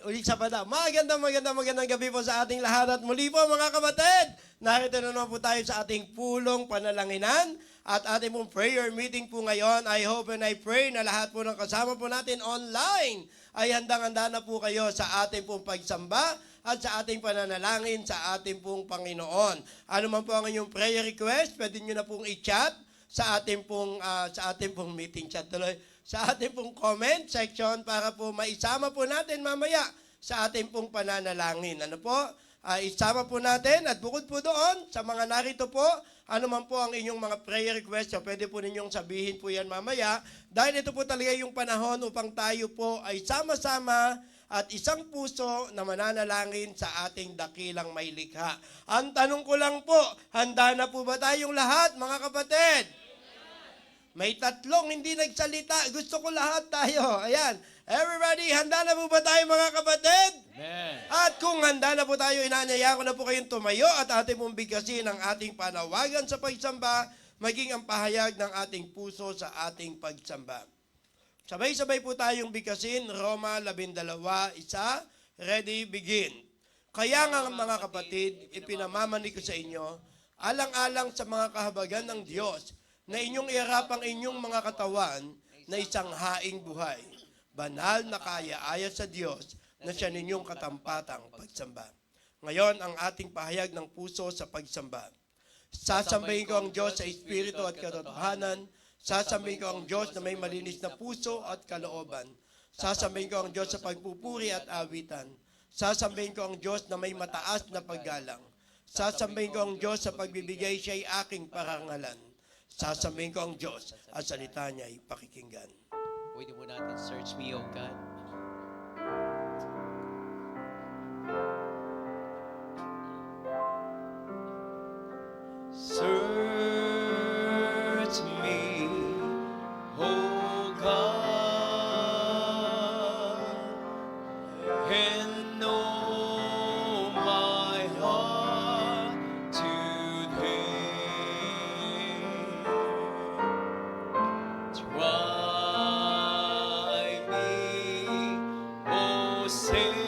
Ulit sa pada. Magandang gabi po sa ating lahat. At muli po mga kapatid, narito na naman po tayo sa ating pulong panalanginan at ating pong prayer meeting po ngayon. I hope and I pray na lahat po ng kasama po natin online ay handang-handa na po kayo sa ating pong pagsamba at sa ating pananalangin sa ating pong Panginoon. Ano man po ang inyong prayer request, pwede nyo na pong i-chat sa ating pong meeting chat tuloy, sa ating pong comment section para po maisama po natin mamaya sa ating pong pananalangin. Ano po? Isama po natin at bukod po doon sa mga narito po, ano man po ang inyong mga prayer request, so pwede po ninyong sabihin po yan mamaya dahil ito po talaga yung panahon upang tayo po ay sama-sama at isang puso na mananalangin sa ating dakilang may likha. Ang tanong ko lang po, handa na po ba tayong lahat mga kapatid? May tatlong hindi nagsalita. Gusto ko lahat tayo. Ayan. Everybody, handa na po ba tayo mga kapatid? Amen. At kung handa na po tayo, inanyaya ko na po kayong tumayo at ating mong bigkasin ang ating panawagan sa pagsamba, maging ang pahayag ng ating puso sa ating pagsamba. Sabay-sabay po tayong bigkasin, Roma 12:1, ready, begin. Kaya nga mga kapatid, ipinamamani ko sa inyo, alang-alang sa mga kahabagan ng Diyos, na inyong iharap ang inyong mga katawan na isang haing buhay, banal na kaaya-aya sa Diyos na siya ninyong katampatang pagsamba. Ngayon, ang ating pahayag ng puso sa pagsamba. Sasambahin ko ang Diyos sa Espiritu at katotohanan. Sasambahin ko ang Diyos na may malinis na puso at kalooban. Sasambahin ko ang Diyos sa pagpupuri at awitan. Sasambahin ko ang Diyos na may mataas na paggalang. Sasambahin ko ang Diyos sa pagbibigay siya'y aking parangalan. Sasambahin ko ang Diyos at salita niya ay pakikinggan. Pwede mo natin, search me, O God. Search me, O God, and know my heart today. Try me, O Savior,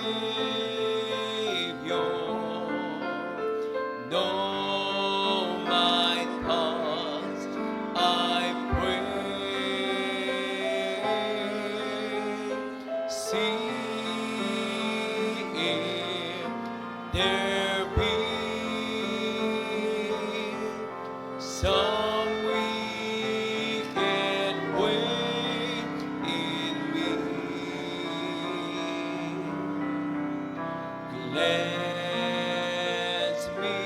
know my thoughts, I pray. See if there be some wicked way in me. Cleanse me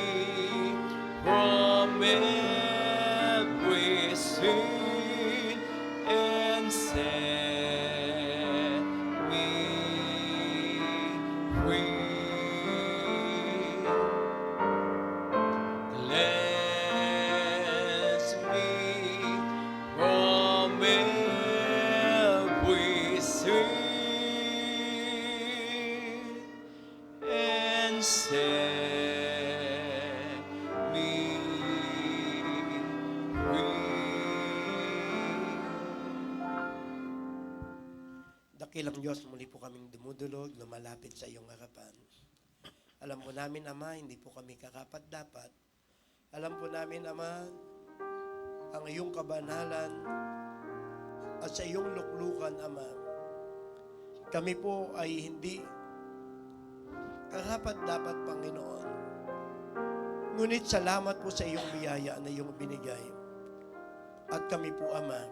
from every sin and set me free. Cleanse me from every sin and set me free. Dakilang Diyos, muli po kaming dumudulog, lumalapit sa iyong harapan. Alam po namin, Ama, hindi po kami karapat-dapat. Alam po namin, Ama, ang iyong kabanalan at sa iyong luklukan, Ama. Kami po ay hindi karapat-dapat, Panginoon. Ngunit salamat po sa iyong biyaya na iyong binigay. At kami po, Ama,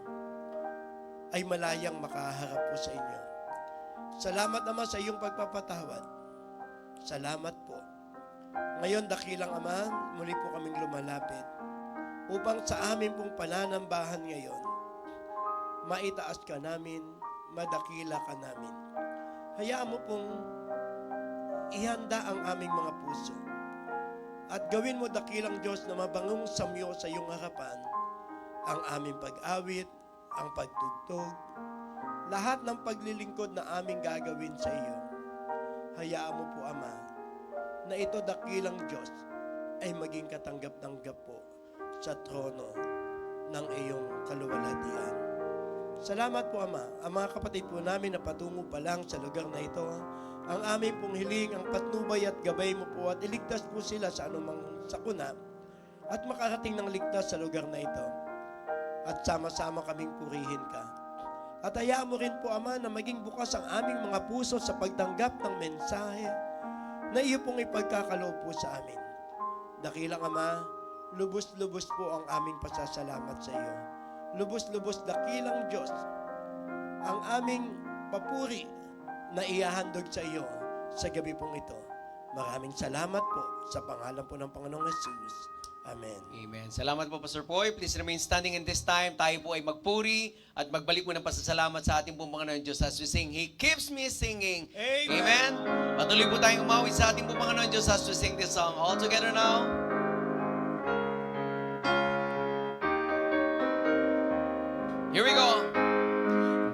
ay malayang makaharap po sa inyo. Salamat, Ama, sa iyong pagpapatawad. Salamat po. Ngayon, dakilang Ama, muli po kaming lumalapit upang sa amin pong pananambahan ngayon, maitaas ka namin, madakila ka namin. Hayaan mo pong ihanda ang aming mga puso at gawin mo, dakilang Diyos, na mabangong samyo sa iyong harapan ang aming pag-awit, ang pagtugtog, lahat ng paglilingkod na aming gagawin sa iyo. Hayaan mo po, Ama, na ito, dakilang Diyos, ay maging katanggap-tanggap po sa trono ng iyong kaluwalhatian. Salamat po, Ama. Ang mga kapatid po namin na patungo pa lang sa lugar na ito, ang aming pong hiling, ang patnubay at gabay mo po at iligtas po sila sa anumang sakuna at makarating ng ligtas sa lugar na ito. At sama-sama kaming purihin ka. At hayaan mo rin po, Ama, na maging bukas ang aming mga puso sa pagtanggap ng mensahe na iyo pong ipagkakaloob po sa amin. Dakilang Ama, lubos-lubos po ang aming pasasalamat sa iyo. Lubos-lubos dakilang Diyos, ang aming papuri na ihahandog sa iyo sa gabi pong ito. Maraming salamat po sa pangalan po ng Panginoong Jesus. Amen. Amen. Salamat po, Pastor Poy. Please remain standing in this time. Tayo po ay magpuri at magbalik mo ng pasasalamat sa ating pong Panginoon Diyos as we sing, He keeps me singing. Amen. Amen. Patuloy po tayong umawit sa ating pong Panginoon Diyos as we sing this song. All together now. Here we go.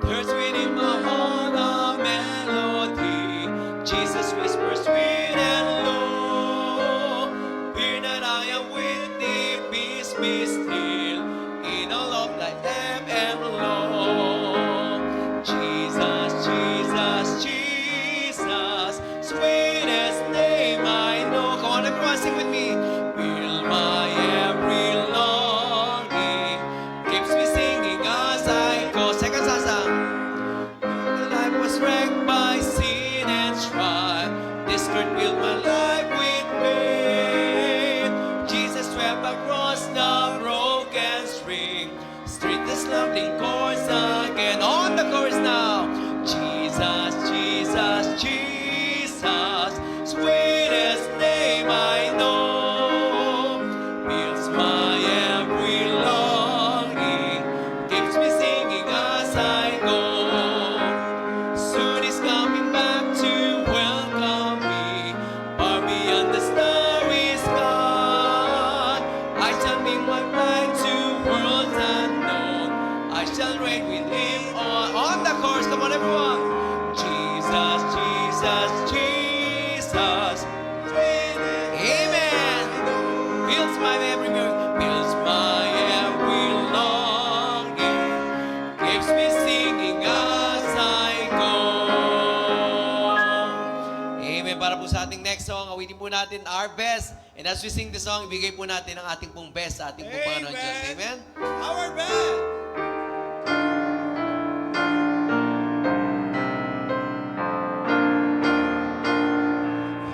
There's within my heart a melody. Jesus whispers sweet and low. Fear that I am with thee, peace be still. In all of thy ebb and flow. Jesus, Jesus, Jesus, sweetest name I know. Come on, everyone, sing with me. Fill my every longing, keeps me singing as I go. Second sasang. My life was wrecked by sin and strife. This could build my life with pain. Jesus swept across the broken string. Street this lovely chorus again. On the chorus now. Jesus, Jesus, Jesus, sweetest name I know. Fills my every longing, keeps me singing as I go. Soon he's coming back to welcome me, far beyond the starry sky. I shall make my flight to worlds unknown. I shall reign with him on the course. Come on, everyone. Jesus, Jesus, Jesus. Amen. Fills my every mood, fills my every longing, keeps me singing as I go. Amen. Para po sa ating next song, awitin po natin our best. And as we sing the song, ibigay po natin ang ating pong best sa ating pong Panginoon Diyos. Amen. Our best.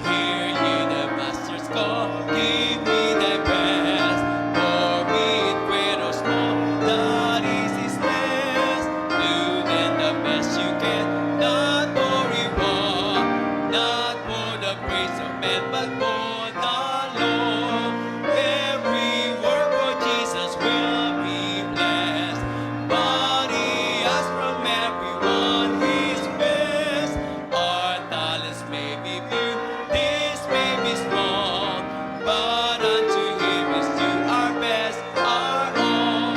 Hear ye the Master's call, give me thy best. For me it great or small, that is his best. Do then the best you can, not for reward, not for the praise of men, but for the Lord. Every work for Jesus will be blessed. But he asks from everyone his best. Our talents may be few, this may be small, but unto him is due our best, our all.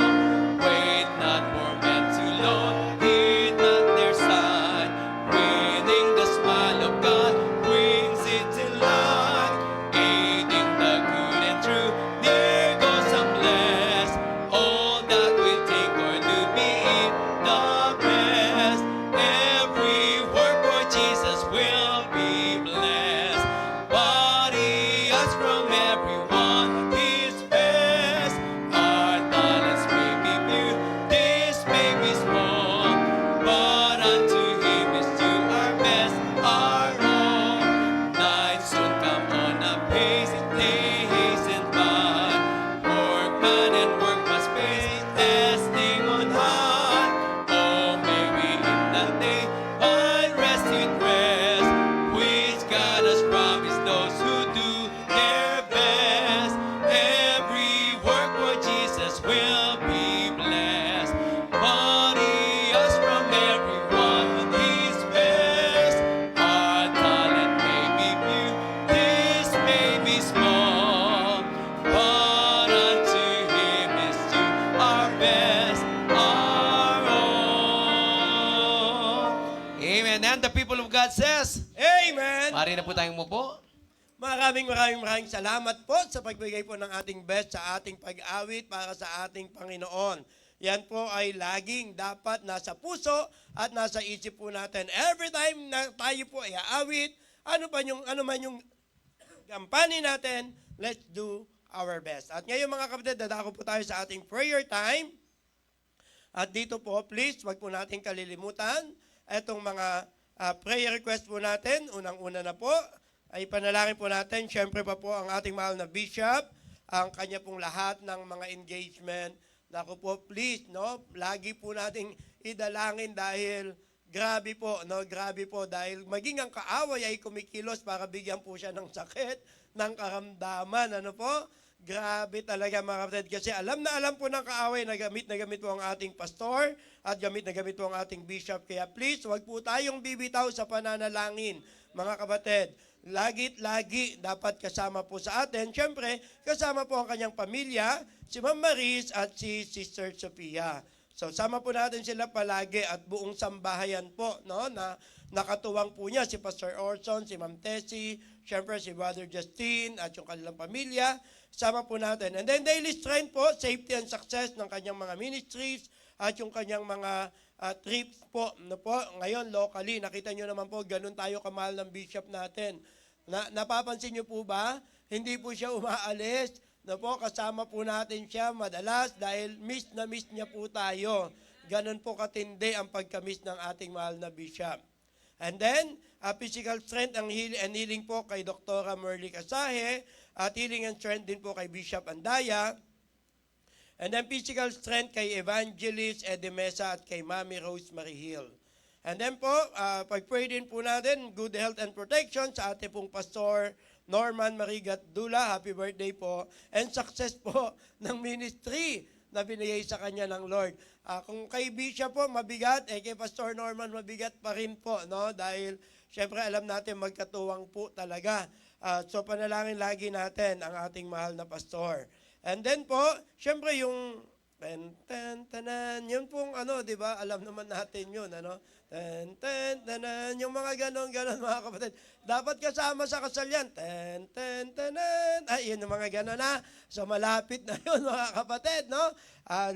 Wait not for men to laud, heed not their sign. Breathing the smile of God brings it to light. Aiding the good and true, there goes some blessed. All that we think or do, be it the best. Every work for Jesus will be blessed. But he asks from everyone his best. Our talents may be few, this may be small, but unto him is due our best, our all. Night soon come on apace, day hasten by. Workman and workman's pace, testing on high. Oh, may we in that day find rest in rest, which God has promised those who do their best. Every work for Jesus will be blessed. But he asks from everyone his best. Our talent may be few, this may be small, but unto him is due our best, our all. Amen. And the people of God says, Amen. Mari na po tayong mupo. Maraming salamat po sa pagbigay po ng ating best sa ating pag-awit para sa ating Panginoon. yan po ay laging dapat nasa puso at nasa isip po natin. Every time na tayo po ay aawit, ano man yung kampanya natin, let's do our best. At ngayon mga kapatid, dadako po tayo sa ating prayer time. At dito po, please, wag po natin kalilimutan itong mga prayer request po natin. Unang-una na po, ay panalangin po natin. Siyempre pa po ang ating mahal na bishop, ang kanya pong lahat ng mga engagement. Naku po, please, no? Lagi po nating idalangin dahil grabe po, no? Grabe po dahil maging ang kaaway ay kumikilos para bigyan po siya ng sakit, ng karamdaman, ano po? Grabe talaga mga kapatid kasi alam na alam po ng kaaway na gamit po ang ating pastor at gamit po ang ating bishop. Kaya please, wag po tayong bibitaw sa pananalangin, mga kapatid. Lagi dapat kasama po sa atin. Siyempre, kasama po ang kanyang pamilya, si Ma'am Maris at si Sister Sophia. So, sama po natin sila palagi at buong sambahayan po, no, na nakatuwang po niya si Pastor Orson, si Ma'am Tessie, siyempre si Brother Justin at yung kanilang pamilya. Sama po natin. And then daily strength po, safety and success ng kanyang mga ministries at yung kanyang mga trips po. No po. Ngayon, locally, nakita nyo naman po, ganun tayo kamahal ng bishop natin. Napapansin nyo po ba? Hindi po siya umaalis. No po, kasama po natin siya madalas dahil miss na miss niya po tayo. Ganun po katindi ang pagka-miss ng ating mahal na bishop. And then, physical strength and healing po kay Dr. Merly Casahe at healing and strength din po kay Bishop Andaya. And then physical strength kay Evangelist Eddie Mesa at kay Mami Rosemary Hill. And then po, pag-pray din po natin, good health and protection sa ating pong Pastor Norman Marigat Dula. Happy birthday po. And success po ng ministry na binigay sa kanya ng Lord. Kung kay Bishop po mabigat, kay Pastor Norman mabigat pa rin po, no? Dahil syempre alam natin magkatuwang po talaga. So panalangin lagi natin ang ating mahal na pastor. And then po, syempre yung yun pong di ba? Alam naman natin yun, ano? Yung mga ganon mga kapatid. Dapat kasama sa kasal yan. Ay, yun yung mga ganon na. So malapit na yun mga kapatid, no?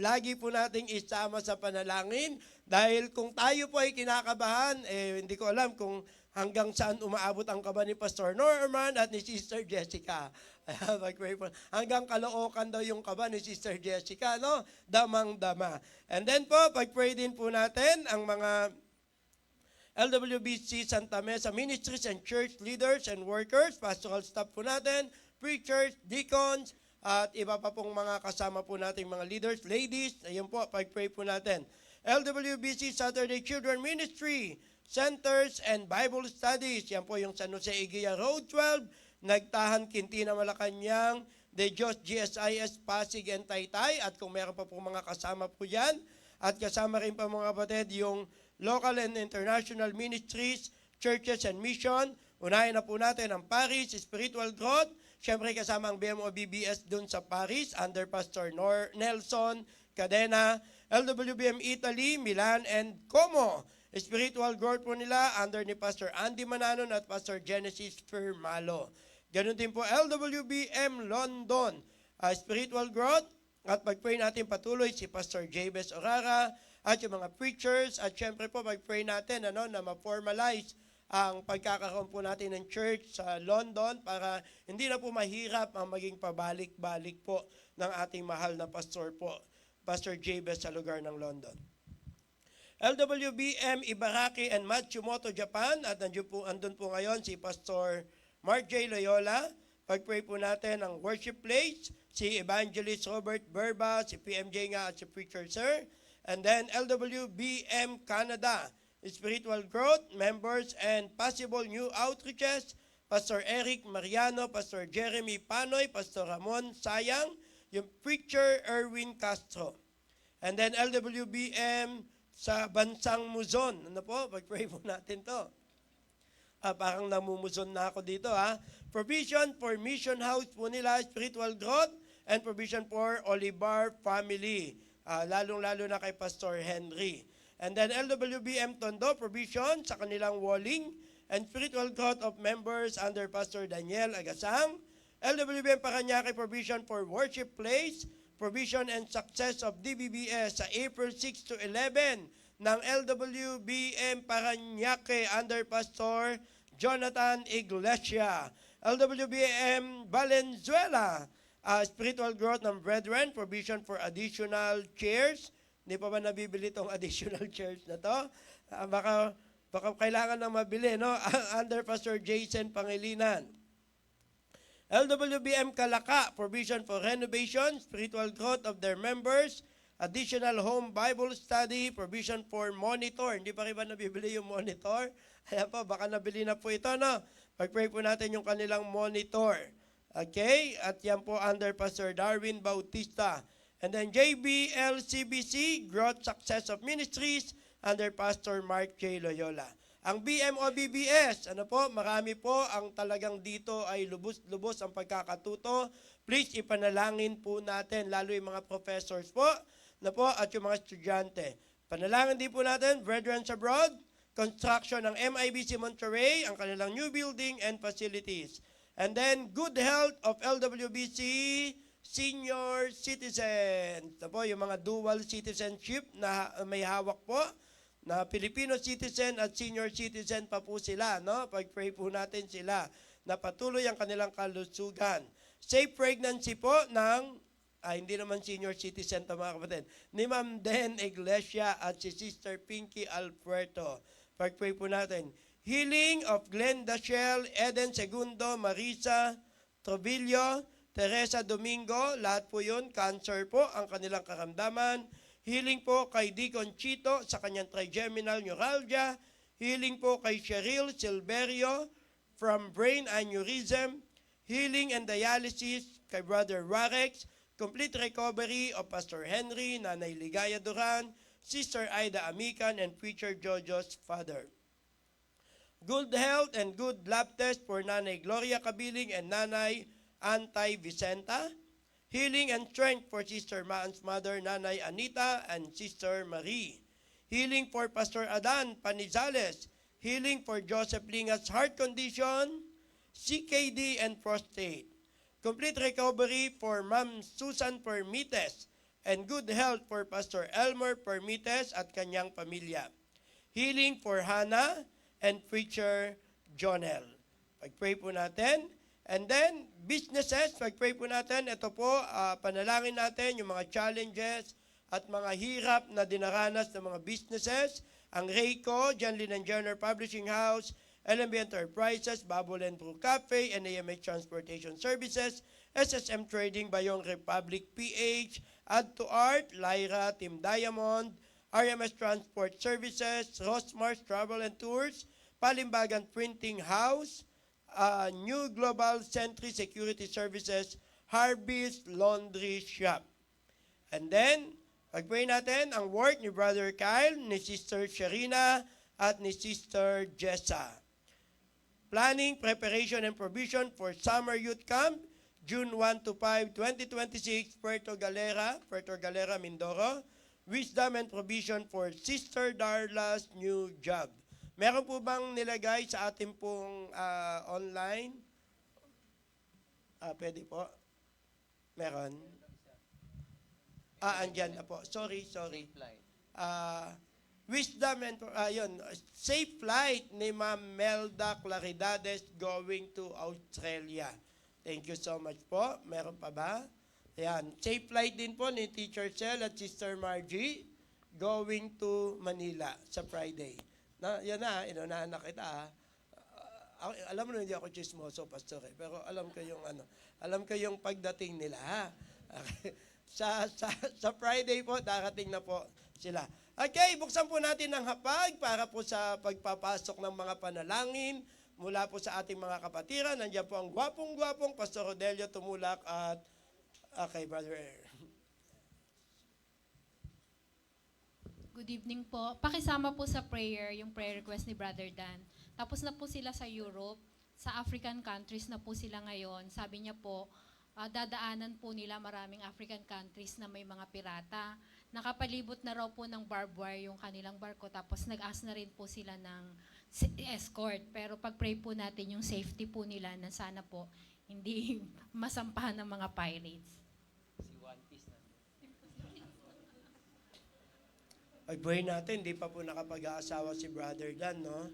Lagi po nating isama sa panalangin dahil kung tayo po ay kinakabahan, hindi ko alam kung hanggang saan umaabot ang kaba ni Pastor Norman at ni Sister Jessica. Hanggang Caloocan daw yung kaba ni Sister Jessica, no? Damang-dama. And then po, pag-pray din po natin ang mga LWBC Santa Mesa Ministries and Church Leaders and Workers, pastoral staff po natin, preachers, deacons, at iba pa pong mga kasama po nating mga leaders, ladies, ayun po, pag-pray po natin. LWBC Saturday Children Ministry, Centers and Bible Studies. Yan po yung San Jose Eguia Road 12, Nagtahan, Quintina, Malacanang, De Dios, GSIS, Pasig and Taytay. At kung meron pa po mga kasama po yan. At kasama rin pa mga kapatid yung local and international ministries, churches and mission. Unahin na po natin ang Paris, Spiritual Growth. Siyempre kasama ang BMO BBS dun sa Paris under Pastor Nelson Cadena. LWBM Italy, Milan and Como. Spiritual growth po nila under ni Pastor Andy Mananon at Pastor Genesis Firmalo. Ganun din po LWBM London, spiritual growth. At pag-pray natin patuloy si Pastor Jabez Orara at yung mga preachers. At syempre po pag-pray natin na ma-formalize ang pagkakaroon po natin ng church sa London para hindi na po mahirap ang maging pabalik-balik po ng ating mahal na pastor po, Pastor Jabez sa lugar ng London. LWBM Ibaraki and Matsumoto, Japan. At andun po ngayon si Pastor Mark J. Loyola. Pag-pray po natin ang worship place, si Evangelist Robert Berba, si PMJ nga at si Preacher Sir. And then LWBM Canada, Spiritual Growth, Members and Possible New Outreaches, Pastor Eric Mariano, Pastor Jeremy Panoy, Pastor Ramon Sayang, yung Preacher Erwin Castro. And then LWBM sa bansang Luzon. Ano po? Pag-pray po natin to. Parang namumuzon na ako dito ha. Provision for Mission House po nila, Spiritual Growth, and provision for Olivar Family. Lalong-lalo na kay Pastor Henry. And then LWBM Tondo, provision sa kanilang walling and spiritual growth of members under Pastor Daniel Agasang. LWBM Paranaque, provision for worship place, provision and success of DBBS sa April 6 to 11 ng LWBM Paranaque under Pastor Jonathan Iglesia. LWBM Valenzuela, spiritual growth ng brethren, provision for additional chairs. Hindi pa ba nabibili itong additional chairs na to? Baka kailangan na mabili, no? Under Pastor Jason Pangilinan. LWBM Kalaka, provision for renovation, spiritual growth of their members, additional home Bible study, provision for monitor. Hindi pa rin ba nabibili yung monitor? Ayan po, baka nabili na po ito, no? Pag-pray po natin yung kanilang monitor. Okay? At yan po under Pastor Darwin Bautista. And then JBLCBC, Growth Success of Ministries, under Pastor Mark J. Loyola. Ang BMOBBS, ano po, marami po ang talagang dito ay lubos-lubos ang pagkakatuto. Please ipanalangin po natin, lalo yung mga professors po, na po, at yung mga estudyante. Panalangin din po natin, brethren abroad, construction ng MIBC Monterrey, ang kanilang new building and facilities. And then, good health of LWBC senior citizens. Na po, yung mga dual citizenship na may hawak po, na Filipino citizen at senior citizen pa po sila, no? Pag-pray po natin sila na patuloy ang kanilang kalusugan. Safe pregnancy po ng, hindi naman senior citizen to mga kapatid, ni Ma'am Den Iglesia at si Sister Pinky Alpuerto. Pag-pray po natin. Healing of Glenn Dachel, Eden Segundo, Marisa Trovillo, Teresa Domingo, lahat po yun, cancer po ang kanilang karamdaman. Healing po kay Deacon Chito sa kanyang trigeminal neuralgia. Healing po kay Cheryl Silverio from brain aneurysm. Healing and dialysis kay Brother Warex. Complete recovery of Pastor Henry, Nanay Ligaya Duran, Sister Aida Amican, and Preacher Jojo's father. Good health and good lab test for Nanay Gloria Kabiling and Nanay Antay Vicenta. Healing and strength for Sister Maan's mother, Nanay Anita, and Sister Marie. Healing for Pastor Adan Panizales. Healing for Joseph Lingat's heart condition, CKD, and prostate. Complete recovery for Ma'am Susan Permites. And good health for Pastor Elmer Permites at kanyang pamilya. Healing for Hannah and Preacher Jonel. Pag-pray po natin. And then, businesses, pag-pray po natin, ito po, panalangin natin yung mga challenges at mga hirap na dinaranas ng mga businesses. Ang Rayco, John Lynn and Jenner Publishing House, LMB Enterprises, Babel and Brew Cafe, NAMH Transportation Services, SSM Trading, Bayong Republic PH, Add to Art, Lyra, Team Diamond, RMS Transport Services, Rosmars Travel and Tours, Palimbagan Printing House, New Global Sentry Security Services, Harvest Laundry Shop. And then, pag-pray natin ang work ni Brother Kyle, ni Sister Sharina, at ni Sister Jessa. Planning, preparation, and provision for Summer Youth Camp, June 1 to 5, 2026, Puerto Galera, Mindoro. Wisdom and provision for Sister Darla's new job. Meron po bang nilagay sa ating pong online? Pwede po. Meron. Andyan na po. Sorry. Wisdom and, safe flight ni Ma'am Melda Claridades going to Australia. Thank you so much po. Meron pa ba? Ayan. Safe flight din po ni Teacher Cel at Sister Margie going to Manila sa Friday. Yan na, inunahan na kita. Alam mo na hindi ako chismoso, pastor, pero alam ko yung pagdating nila. Okay. Sa Friday po, darating na po sila. Okay, buksan po natin ang hapag para po sa pagpapasok ng mga panalangin mula po sa ating mga kapatiran. Nandiyan po ang gwapong-gwapong Pastor Rodelio Tumulak at okay, Brother Air. Good evening po. Pakisama po sa prayer, yung prayer request ni Brother Dan. Tapos na po sila sa Europe, sa African countries na po sila ngayon. Sabi niya po, dadaanan po nila maraming African countries na may mga pirata. Nakapalibot na raw po ng barbed wire yung kanilang barko. Tapos nag-ask na rin po sila ng escort. Pero pag-pray po natin yung safety po nila na sana po hindi masampahan ng mga pirates. Si One Piece na. Pag-pray natin, di pa po nakapag-aasawa si Brother Dan, no?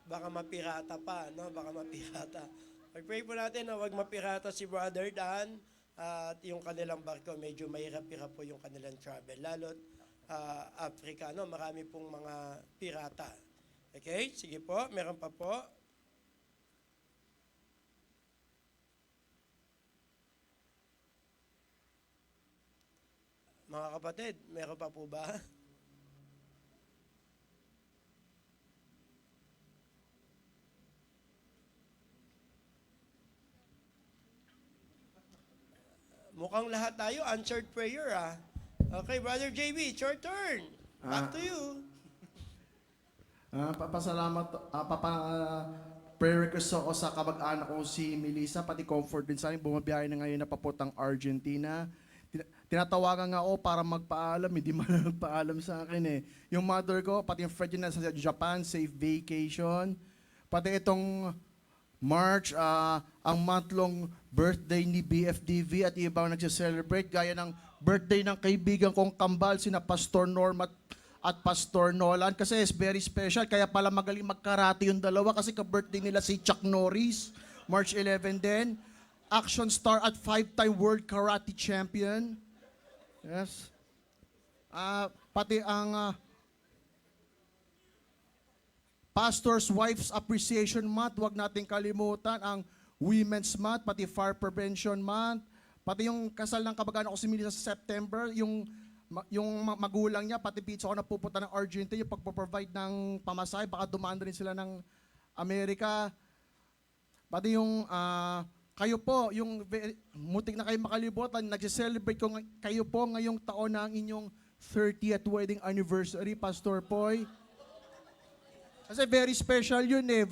Baka mapirata pa, no? Baka mapirata. Pag-pray po natin na wag mapirata si Brother Dan at yung kanilang barko, medyo mahirap-hirap po yung kanilang travel. Lalo't Africa, no? Marami pong mga pirata. Okay? Sige po, meron pa po. Mga kapatid, meron pa po ba? Mukhang lahat tayo answered prayer, ah. Okay, Brother JB, it's your turn. Back to you. Prayer request ako sa kamag-anak ko si Melissa, pati comfort din sa akin. Bumabiyahe na ngayon na papuntang Argentina. Tinatawagan nga ako para magpaalam, hindi man nagpaalam sa akin eh. Yung mother ko, pati yung friend niya nasa Japan, safe vacation. Pati itong March, ang month-long birthday ni BFDV at ibang nagse-celebrate, gaya ng birthday ng kaibigan kong kambal, sina Pastor Norm at Pastor Nolan, kasi is very special, kaya pala magaling magkarate yung dalawa, kasi ka-birthday nila si Chuck Norris, March 11 din, action star at 5-time world karate champion. Yes. Pati ang Pastor's Wife's Appreciation Month, wag natin kalimutan ang Women's Month, pati Fire Prevention Month, pati yung kasal ng kabag-anak ko si Melissa sa September, yung magulang niya, pati pizza ko na pupunta ng Argentina, yung pagpo-provide ng pamasahe, baka dumaan rin sila ng Amerika. Pati yung kayo po, yung mutik na kayo makalimutan, nagse-celebrate kayo po ngayong taon na ang inyong 30th wedding anniversary, Pastor Poy. Kasi very special yun eh,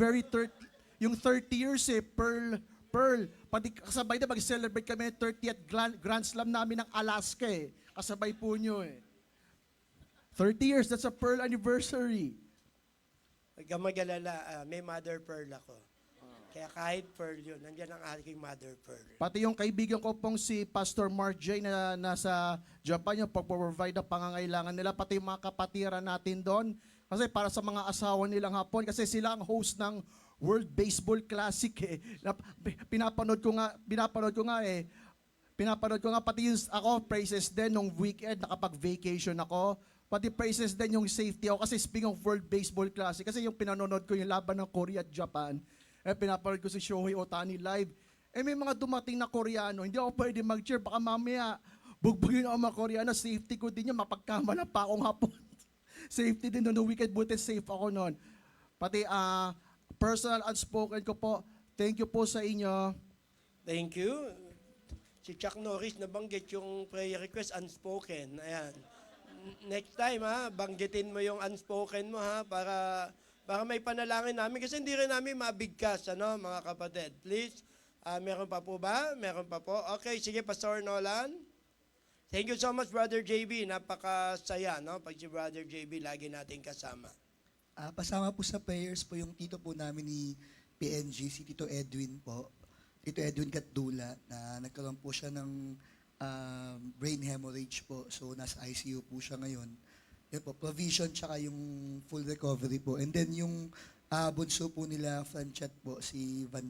yung 30 years eh, Pearl. Pati kasabay na mag-celebrate kami ng 30th Grand Slam namin ng Alaska eh. Kasabay po nyo eh. 30 years, that's a Pearl anniversary. Huwag kang mag-alala, may mother pearl ako. Kaya kahit pearl yun, nandiyan ang aking mother pearl. Pati yung kaibigan ko pong si Pastor Mark J na nasa Japan, yung pag-provide ng pangangailangan nila, pati yung mga kapatiran natin doon. Kasi para sa mga asawa nilang Hapon, kasi sila ang host ng World Baseball Classic eh. Pinapanood ko nga pati yung ako praises din nung weekend nakapag-vacation ako. Pati praises din yung safety ako kasi speaking of World Baseball Classic, kasi yung pinanonood ko yung laban ng Korea at Japan, pinapanood ko si Shohei Ohtani live. May mga dumating na Koreano, hindi ako pwede mag-cheer, baka mamaya bugbugin ako mga Koreano, safety ko din yun, mapagkamala pa akong Hapon. Safety din noon, no weekend, buti safe ako noon. Pati personal unspoken ko po, thank you po sa inyo. Thank you. Si Chuck Norris nabanggit yung prayer request unspoken. Ayan. Next time ha, banggitin mo yung unspoken mo ha, para may panalangin namin kasi hindi rin namin mabigkas, ano, mga kapatid. Please, meron pa po ba? Meron pa po. Okay, sige, Pastor Nolan. Thank you so much, Brother JB. Napakasaya, no? Pag si Brother JB, lagi natin kasama. Pasama po sa prayers po yung tito po namin ni PNG, si Tito Edwin po. Tito Edwin Gatdula, na nagkaroon po siya ng brain hemorrhage po. So, nasa ICU po siya ngayon. Yan po, provision tsaka yung full recovery po. And then yung bunso po nila, Franchet po, si Van,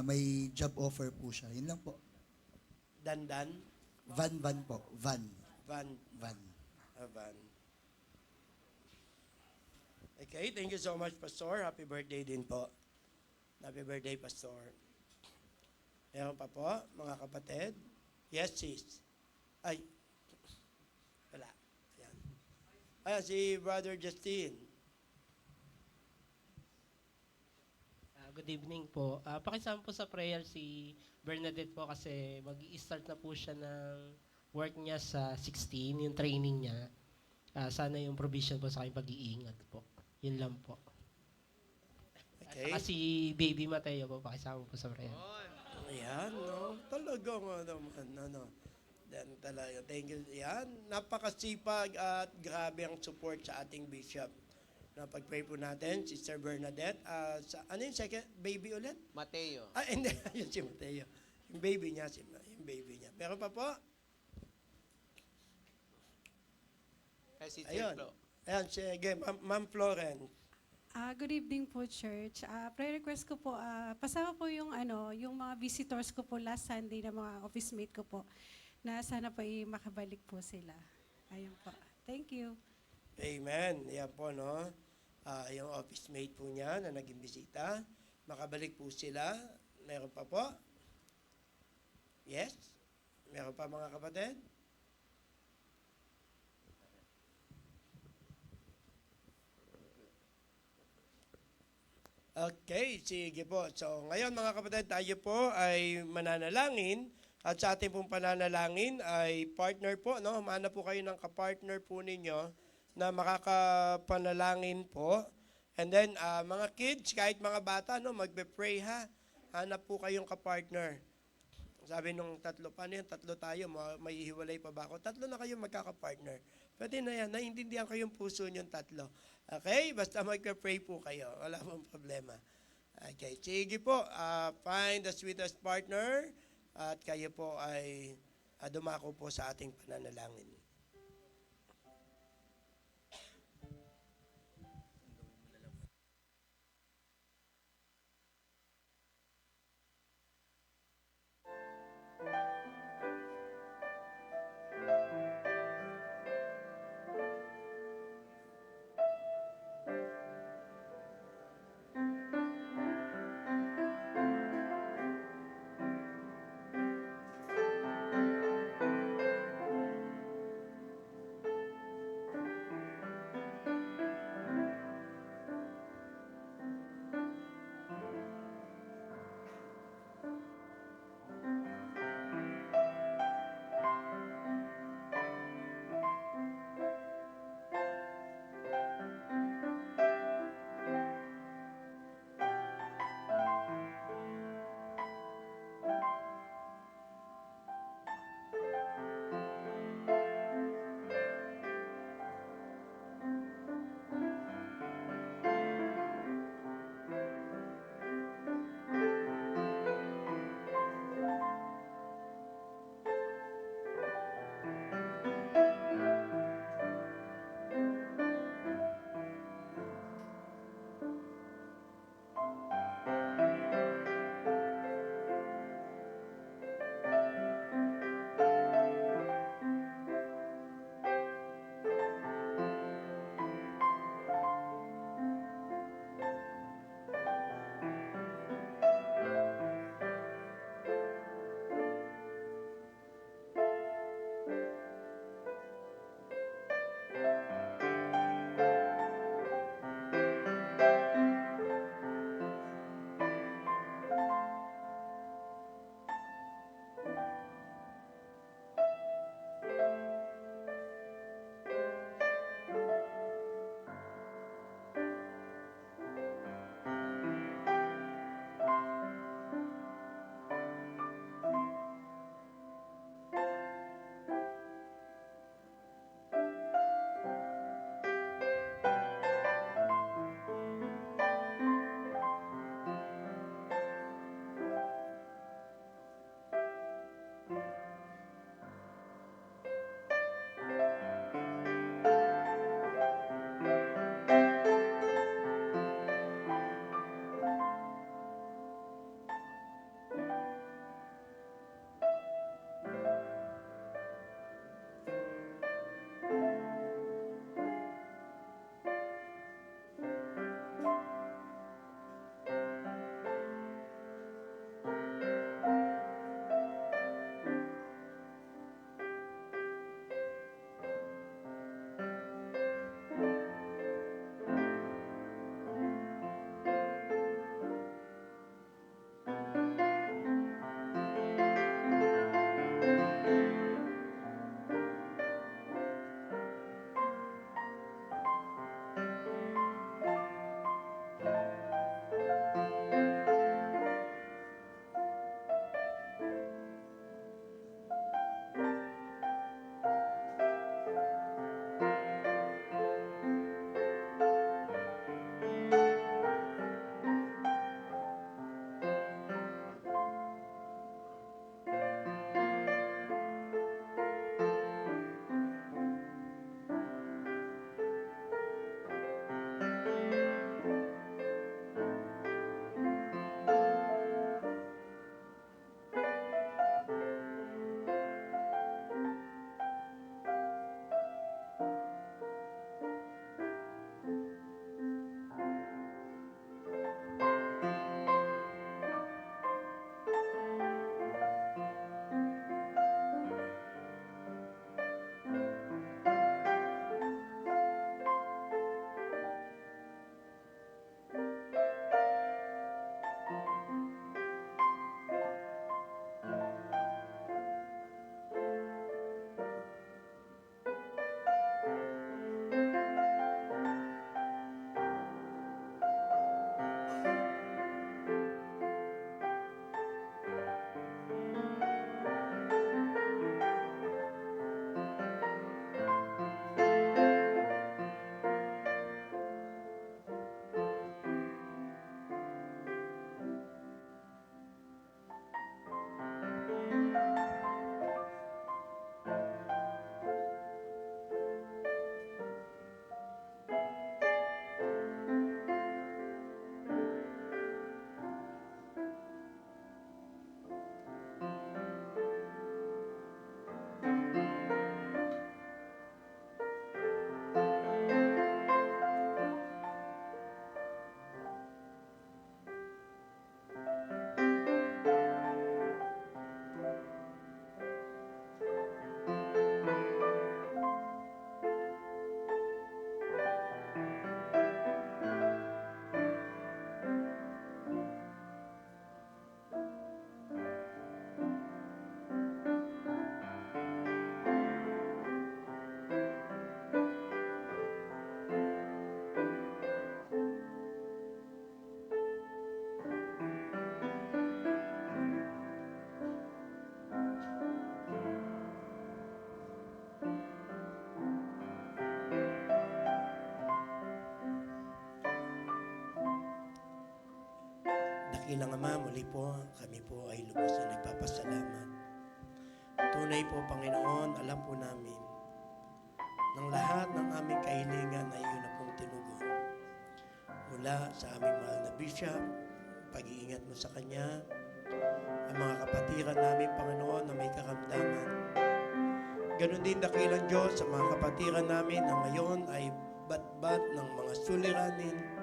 may job offer po siya. Yun lang po. Dandan? Van po. Van. Van. Okay, thank you so much, Pastor. Happy birthday din po. Happy birthday, Pastor. Meron pa po, mga kapatid? Yes, sis. Ay. Wala. Ayan. Ayan, si Brother Justin. Good evening po. Pakisama po sa prayer si Bernadette po kasi mag-i-start na po siya ng work niya sa 16, yung training niya. Sana yung provision po sa aking pag-iingat po. Yun lang po. Okay. At si Baby Mateo po, pakisama po sa prayer. Ayan, no? Talagang, ano. Then, talaga, thank you. Ayan, napakasipag at grabe ang support sa ating bishop. Pag-pray po natin, Sister Bernadette. Ano yung second baby ulit? Mateo. Hindi. Yun si Mateo. Yung baby niya. Pero pa po? Ay, si Ayun. Flo. Ayan, sige, Ma'am Florence. Good evening po, church. Prayer request ko po, pasama po yung, yung mga visitors ko po last Sunday na mga office mate ko po, na sana po makabalik po sila. Ayun po. Thank you. Amen. Yan po, no? Yung office mate po niya na naging bisita. Makabalik po sila. Meron pa po? Yes? Meron pa mga kapatid? Okay, sige po. So, ngayon mga kapatid, tayo po ay mananalangin. At sa ating pong pananalangin ay partner po, no? Humana po kayo ng kapartner po ninyo na makakapanalangin po. And then, mga kids, kahit mga bata, no? Magbe-pray ha. Hanap po kayong kapartner. Sabi nung tatlo, paano yan? Tatlo tayo, may hiwalay pa ba ako? Tatlo na kayo magkakapartner. Pwede na yan, naiintindihan ko yung puso niyong tatlo. Okay? Basta magka-pray po kayo. Wala pong problema. Okay, sige po. Find the sweetest partner at kayo po ay dumako po sa ating pananalangin. Dakilang Ama, muli po, kami po ay lubos na nagpapasalamat. Tunay po, Panginoon, alam po namin, ng lahat ng aming kahilingan ay yun na pong tinugon. Mula sa aming mahal na bishop, pag-iingat mo sa kanya, ang mga kapatiran namin, Panginoon, na may karamdaman. Ganon din dakilang Diyos sa mga kapatiran namin na ngayon ay bat-bat ng mga suliranin.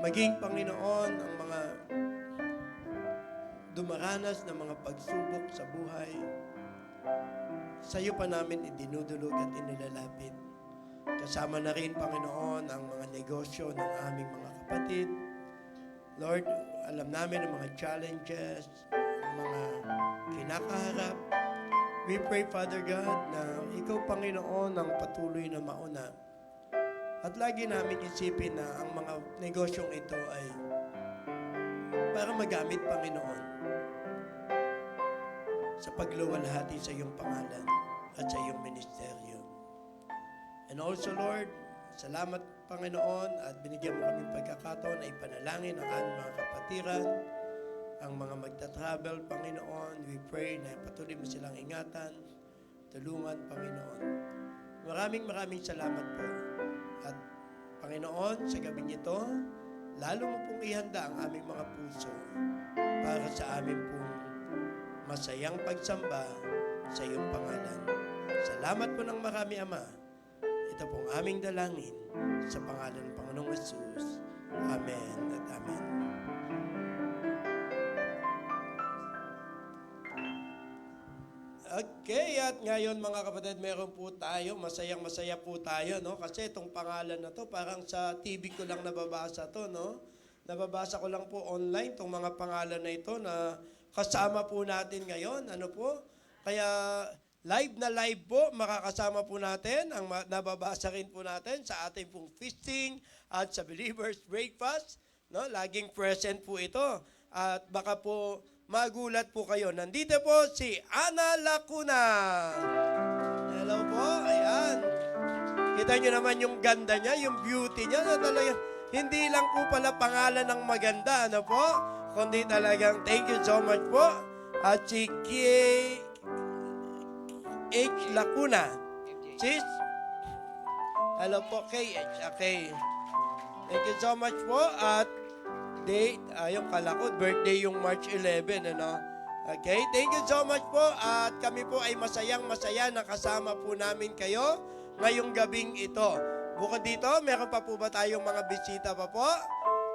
Maging, Panginoon, ang mga dumaranas ng mga pagsubok sa buhay, sa iyo pa namin idinudulog at inilalapit. Kasama na rin, Panginoon, ang mga negosyo ng aming mga kapatid. Lord, alam namin ang mga challenges, ang mga kinakaharap. We pray, Father God, na ikaw, Panginoon, ang patuloy na mauna. At lagi namin isipin na ang mga negosyong ito ay para magamit, Panginoon, sa pagluwalhati sa iyong pangalan at sa iyong ministeryo. And also, Lord, salamat, Panginoon, at binigyan mo kami pagkakataon na ipanalangin ang aming mga kapatiran, ang mga magta-travel, Panginoon. We pray na patuloy mo silang ingatan, tulungan, Panginoon. Maraming salamat po. At Panginoon, sa gabing ito, lalo mo pong ihanda ang aming mga puso para sa amin pong masayang pagsamba sa iyong pangalan. Salamat po ng marami, Ama. Ito pong aming dalangin sa pangalan ng Panginoong Hesus. Amen at amen. Okay, at ngayon mga kapatid, meron po tayo, masayang-masaya po tayo, no? Kasi itong pangalan na to, parang sa TV ko lang nababasa to, no? Nababasa ko lang po online itong mga pangalan na ito na kasama po natin ngayon, ano po? Kaya live na live po, makakasama po natin, ang nababasa rin po natin sa ating pong feasting at sa Believers Breakfast, no? Laging present po ito. At baka po magulat po kayo. Nandito po si Ana Lacuna. Hello po, ayan. Kita nyo naman yung ganda niya, yung beauty niya. Na talaga, hindi lang po pala pangalan ng maganda, ano po? Kundi talagang thank you so much po. At si K.H. Lacuna. Sis? Hello po, K.H. Okay. Thank you so much po. At date, yung kalakot, birthday yung March 11, ano? Okay, thank you so much po. At kami po ay masayang-masaya na kasama po namin kayo ngayong gabing ito. Bukod dito, meron pa po ba tayong mga bisita pa po?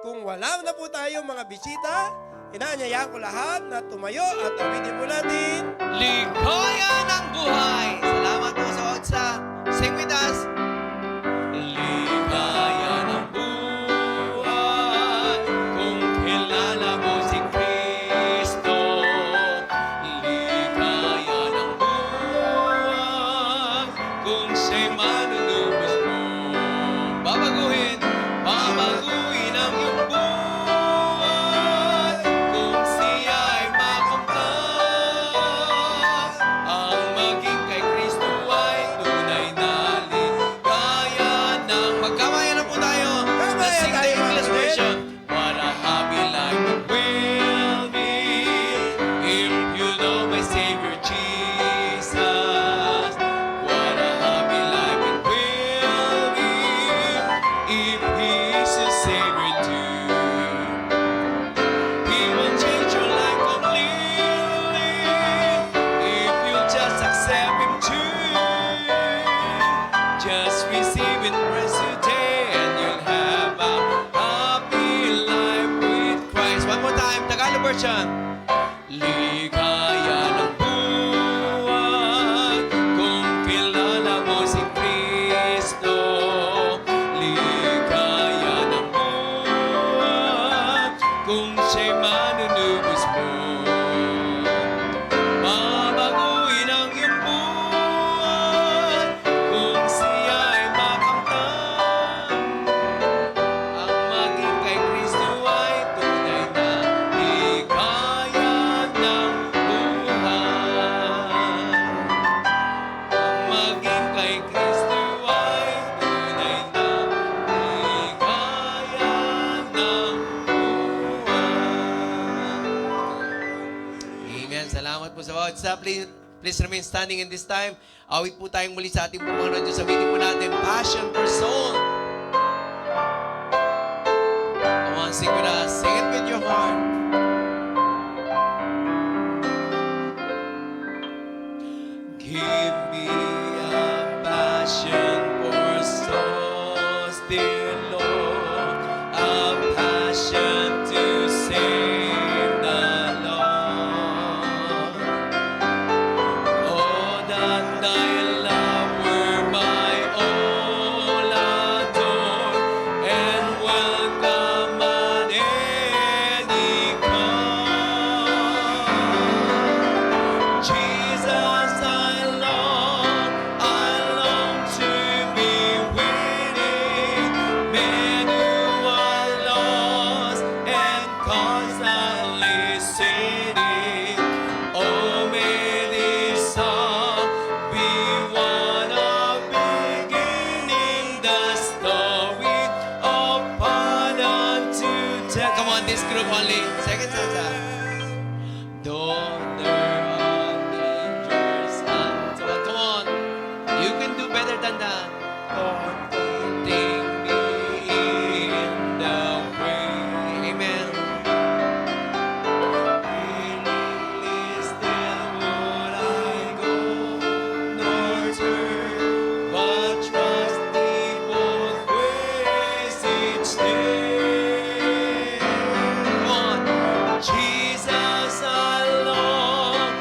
Kung wala na po tayong mga bisita, inaanyayaan ko lahat na tumayo at awitin po natin. Ligaya ng buhay. Salamat po sa Otsa. Sing with us. Ligaya ng buhay. Kung kilala mo si Kristo. Ligaya ng buhay. Kung siya'y manunubos mo. Babaguhin ang iyong buhay. Kung siya'y makamtan, ang maging kay Kristo ay tunay na ligaya ng magkamayan na po tayo. Let's sing the English version. What a happy life it will be if you know my Savior Jesus. What a happy life it will Lord. Please remain standing in this time. Awit po tayong muli sa ating Panginoon Diyos. Awitin po natin, Passion for Soul. Come on, sing with us. Sing it with your heart. Give me a passion for souls, dear Lord, a passion to save the Lord. Oh, that thy love were my all adore, and welcome on any call. Jesus, I long to be winning men who are lost and constantly sinning. Oh, may this song be one of beginning the story of pardon to tell. Come on, this group only. Second stanza. Daughter of dangers unto us. Come on. You can do better than that. Take me in the way. Amen. Willingly still would I go, nor turn, but trust thee both ways each day. Come on. Jesus, I long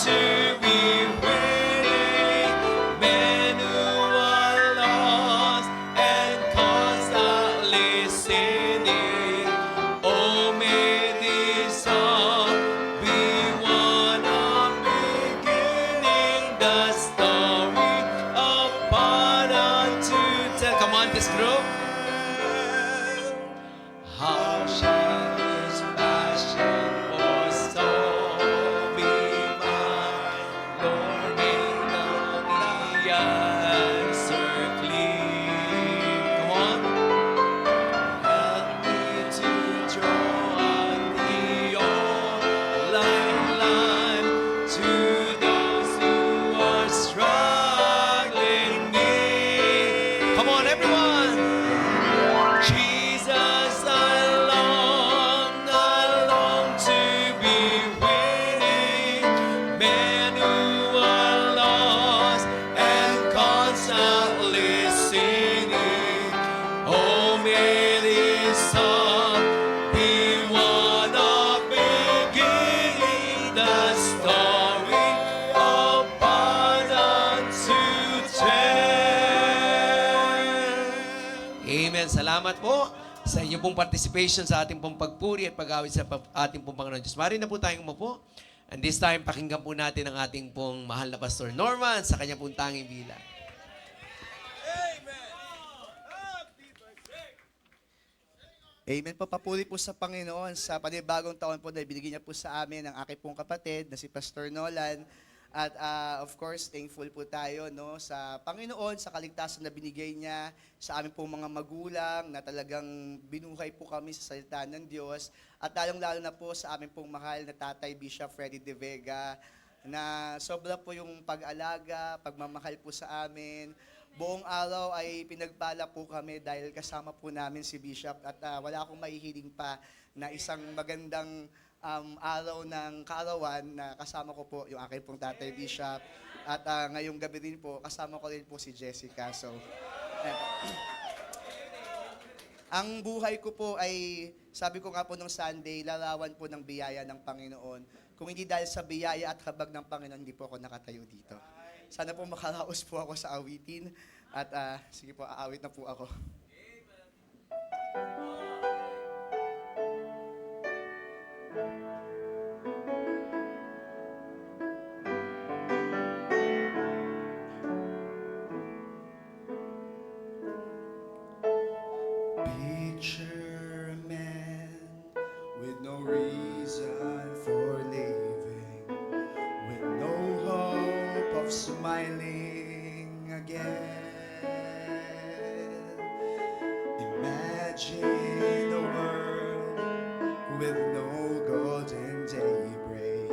to be winning men who are lost and constantly sinning. Oh, may this song be one of beginning the story of pardon to tell. Come on, this group. How shall this passion for soul be mine? Lord, make thou the answer clear. Come on. Help me to draw out the all-life line to those who are struggling near. Come on, everyone. Jesus, I long to be winning men who are lost and constantly sinning. Oh, may this song be one of beginning the story of pardon to tell. Amen. Salamat po sa inyong pong participation sa ating pong pagpuri at pag-awit sa ating pong Panginoon Diyos. Mari na po tayong umupo. And this time, pakinggan po natin ang ating pong mahal na Pastor Norman sa kanyang pong tanging bilang. Amen po. Papuri po sa Panginoon sa panibagong taon po na binigyan niya po sa amin ang aking pong kapatid na si Pastor Nolan. At of course, thankful po tayo no, sa Panginoon, sa kaligtasan na binigay niya sa aming pong mga magulang na talagang binuhay po kami sa salita ng Diyos. At lalong-lalo na po sa aming pong mahal na Tatay Bishop Freddy De Vega na sobra po yung pag-alaga, pagmamahal po sa amin. Buong araw ay pinagpala po kami dahil kasama po namin si Bishop at wala akong mahihiling pa na isang magandang araw ng kaarawan na kasama ko po yung aking pong Tatay Bishop at ngayong gabi din po kasama ko rin po si Jessica. So, ang buhay ko po ay, sabi ko nga po nung Sunday, larawan po ng biyaya ng Panginoon. Kung hindi dahil sa biyaya at habag ng Panginoon, hindi po ako nakatayo dito. Sana po makaraos po ako sa awitin at sige po, aawit na po ako. Picture a man with no reason for living, with no hope of smiling again. Imagine a world with no golden daybreak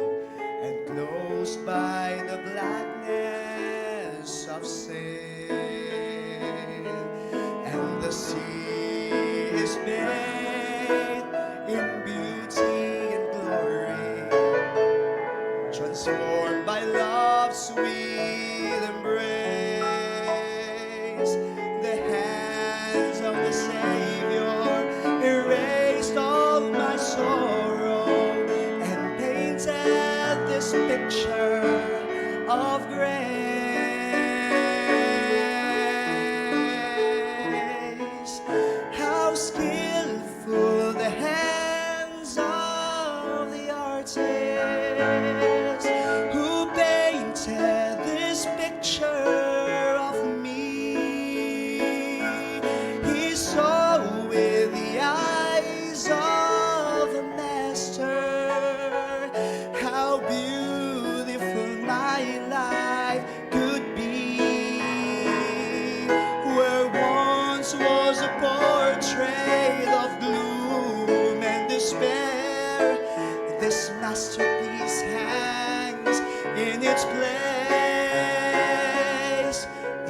sweet embrace. The hands of the Savior erased all my sorrow and painted this picture of grace. How skillful the hands of the artist who painted this picture of me. He saw with the eyes of the master how beautiful my life could be. Where once was a portrait of gloom and despair, this masterpiece hangs in its place.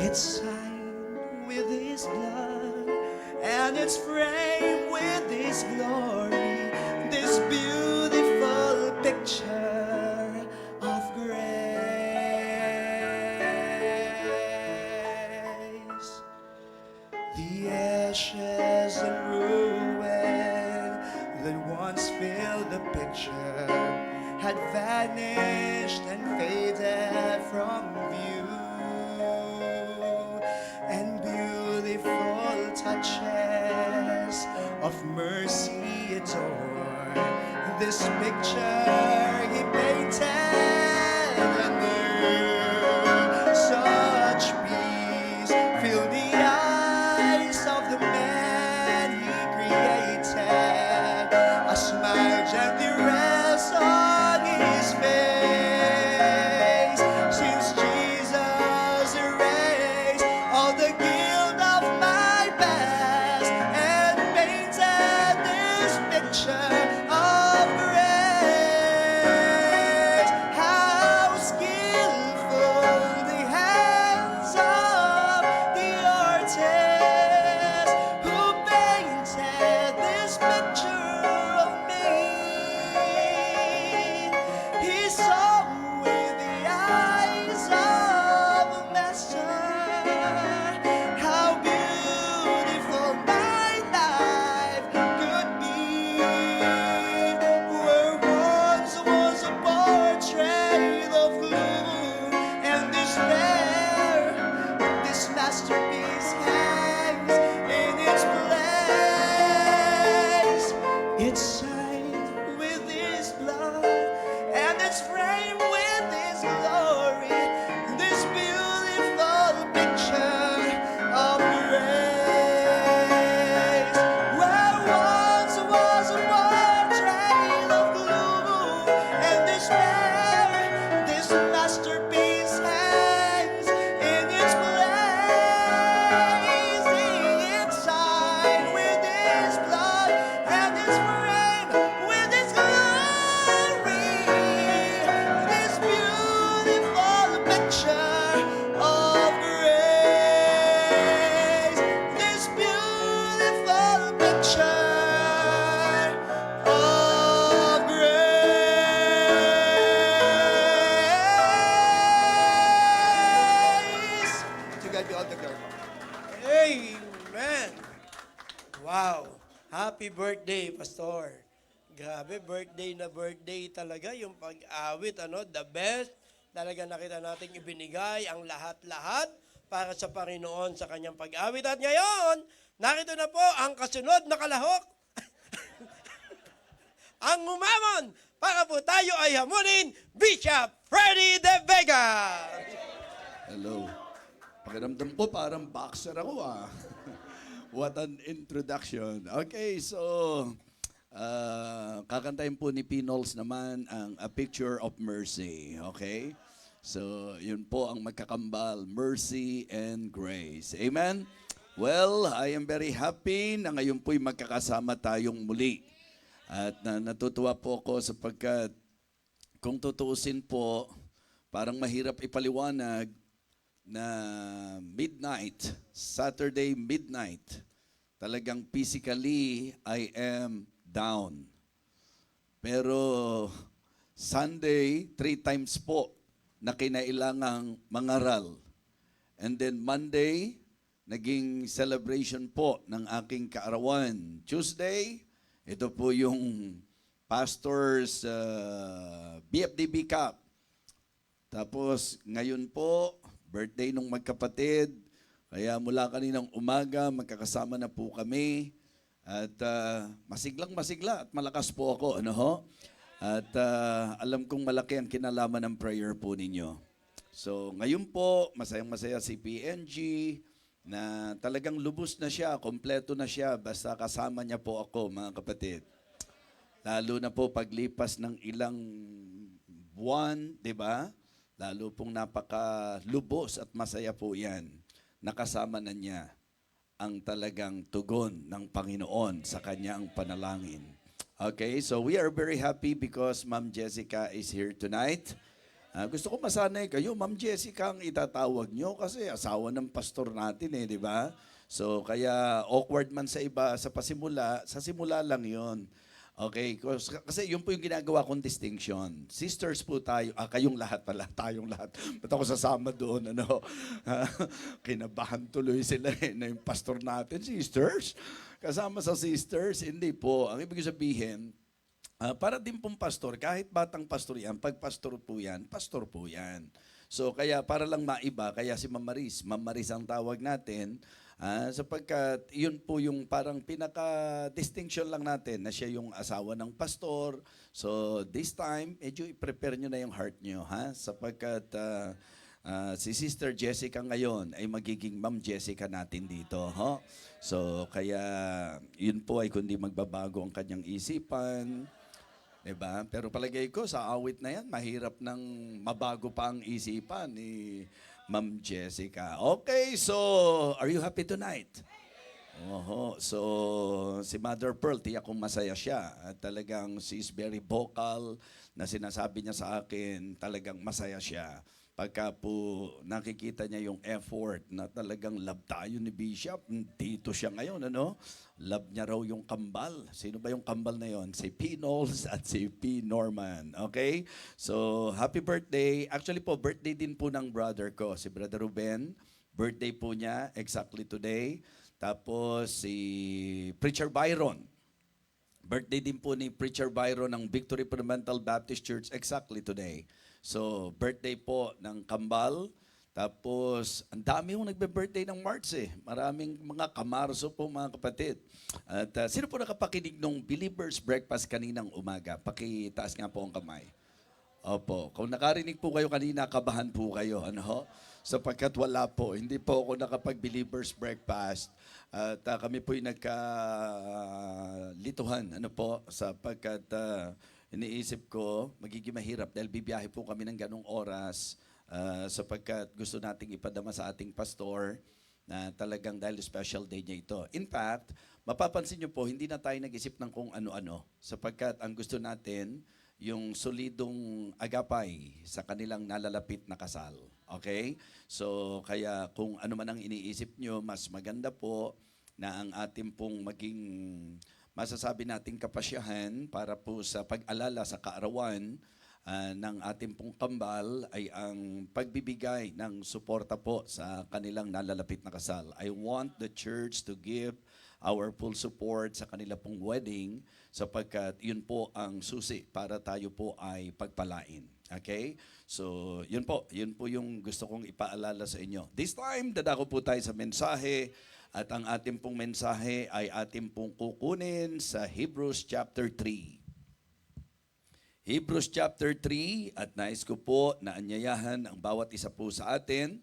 It's signed with His blood and it's framed with His glory. This beautiful picture of grace. The ashes and ruin that once filled the picture had vanished and faded from view, and beautiful touches of mercy adorn this picture He painted anew. Such peace filled the eyes of the man He created. A smile gently rests on His face, since Jesus erased all the guilt of my past and painted this picture of grace. How skillful the hands of the artist who painted this picture of me. He saw with the eyes of a master how beautiful my life could be. Where once was a portrait of gloom and despair, this masterpiece hangs in its place. It's signed with His blood and it's framed with His glory. This beautiful picture of grace. Where once was a portrait of gloom and despair, this masterpiece hangs in its place. It's signed with His blood and it's framed with His glory. This beautiful picture of grace. This beautiful picture of grace. To God be all the glory. Amen! Wow! Happy birthday, Pastor. Grabe, birthday na birthday talaga. Yung pag-awit, the best. Talaga nakita natin ibinigay ang lahat-lahat para sa Panginoon sa kanyang pag-awit. At ngayon, narito na po ang kasunod na kalahok. Ang umamon para po tayo ay hamunin, Bishop Freddy De Vega. Hello. Pakiramdam ko parang boxer ako ah. What an introduction. Okay, so kakantayin po ni Pinols naman ang A Picture of Mercy. Okay? So, yun po ang magkakambal, mercy and grace. Amen? Well, I am very happy na ngayon po'y magkakasama tayong muli. At natutuwa po ako sapagkat kung tutuusin po, parang mahirap ipaliwanag na midnight, Saturday midnight, talagang physically I am down. Pero Sunday, 3 times po, na kinailangang mangaral. And then Monday, naging celebration po ng aking kaarawan. Tuesday, ito po yung Pastors BFDB Cup. Tapos ngayon po, birthday nung magkapatid. Kaya mula kaninang umaga, magkakasama na po kami. At masiglang-masigla at malakas po ako. Ano ho? At alam kong malaki ang kinalaman ng prayer po ninyo. So ngayon po, masayang-masaya si PNG na talagang lubos na siya, kompleto na siya, basta kasama niya po ako, mga kapatid. Lalo na po paglipas ng ilang buwan, di ba? Lalo pong napakalubos at masaya po yan. Nakasama na niya ang talagang tugon ng Panginoon sa kanyang panalangin. Okay, so we are very happy because Ma'am Jessica is here tonight. Gusto ko masanay kayo, Ma'am Jessica ang itatawag nyo kasi asawa ng pastor natin di ba? So kaya awkward man sa iba sa pasimula, sa simula lang yon. Okay, kasi yun po yung ginagawa kong distinction. Sisters po tayo, kayong lahat pala, tayong lahat. Ba't ako sasama doon, ano? Kinabahan tuloy sila na yung pastor natin, sisters. Kasama sa sisters, hindi po. Ang ibig sabihin, para din pong pastor, kahit batang pastor yan, pag pastor po yan. So kaya para lang maiba, kaya si Ma'am Maris ang tawag natin, sapagkat yun po yung parang pinaka-distinction lang natin na siya yung asawa ng pastor. So this time, medyo i-prepare nyo na yung heart nyo, sapagkat si Sister Jessica ngayon ay magiging Ma'am Jessica natin dito. So kaya yun po ay kundi magbabago ang kanyang isipan. Diba? Pero palagay ko sa awit na yan, mahirap nang mabago pa ang isipan ni Ma'am Jessica. Okay, so are you happy tonight? So si Mother Pearl, tiyak kong masaya siya. At talagang she is very vocal na sinasabi niya sa akin, talagang masaya siya. Pagka po nakikita niya yung effort na talagang love tayo ni Bishop, dito siya ngayon, ano? Love niya raw yung kambal. Sino ba yung kambal na yon? Si P. Knowles at si P. Norman. Okay? So, happy birthday. Actually po, birthday din po ng brother ko, si Brother Ruben. Birthday po niya, exactly today. Tapos, si Preacher Byron. Birthday din po ni Preacher Byron ng Victory Fundamental Baptist Church, exactly today. So, birthday po ng kambal. Tapos, ang dami yung nagbe-birthday ng March Maraming mga kamarso po mga kapatid. At sino po nakapakinig nung Believer's Breakfast kaninang umaga? Pakitaas nga po ang kamay. Opo. Kung nakarinig po kayo kanina, kabahan po kayo. Ano ho? Sapagkat wala po. Hindi po ako nakapag-Believer's Breakfast. At kami po'y nagkalituhan. Ano po? Sapagkat iniisip ko, magiging mahirap dahil bibiyahe po kami ng ganong oras sapagkat gusto nating ipadama sa ating pastor na talagang dahil special day niya ito. In fact, mapapansin niyo po, hindi na tayo nag-isip ng kung ano-ano sapagkat ang gusto natin, yung solidong agapay sa kanilang nalalapit na kasal. Okay? So, kaya kung ano man ang iniisip nyo, mas maganda po na ang ating pong maging masasabi nating kapasyahan para po sa pag-alala sa kaarawan ng ating pong kambal ay ang pagbibigay ng suporta po sa kanilang nalalapit na kasal. I want the church to give our full support sa kanila pong wedding sapagkat yun po ang susi para tayo po ay pagpalain. Okay? So, yun po yung gusto kong ipaalala sa inyo. This time, dadako po tayo sa mensahe at ang ating pong mensahe ay ating pong kukunin sa Hebrews chapter 3. Hebrews chapter 3 at nais ko po na anyayahan ang bawat isa po sa atin.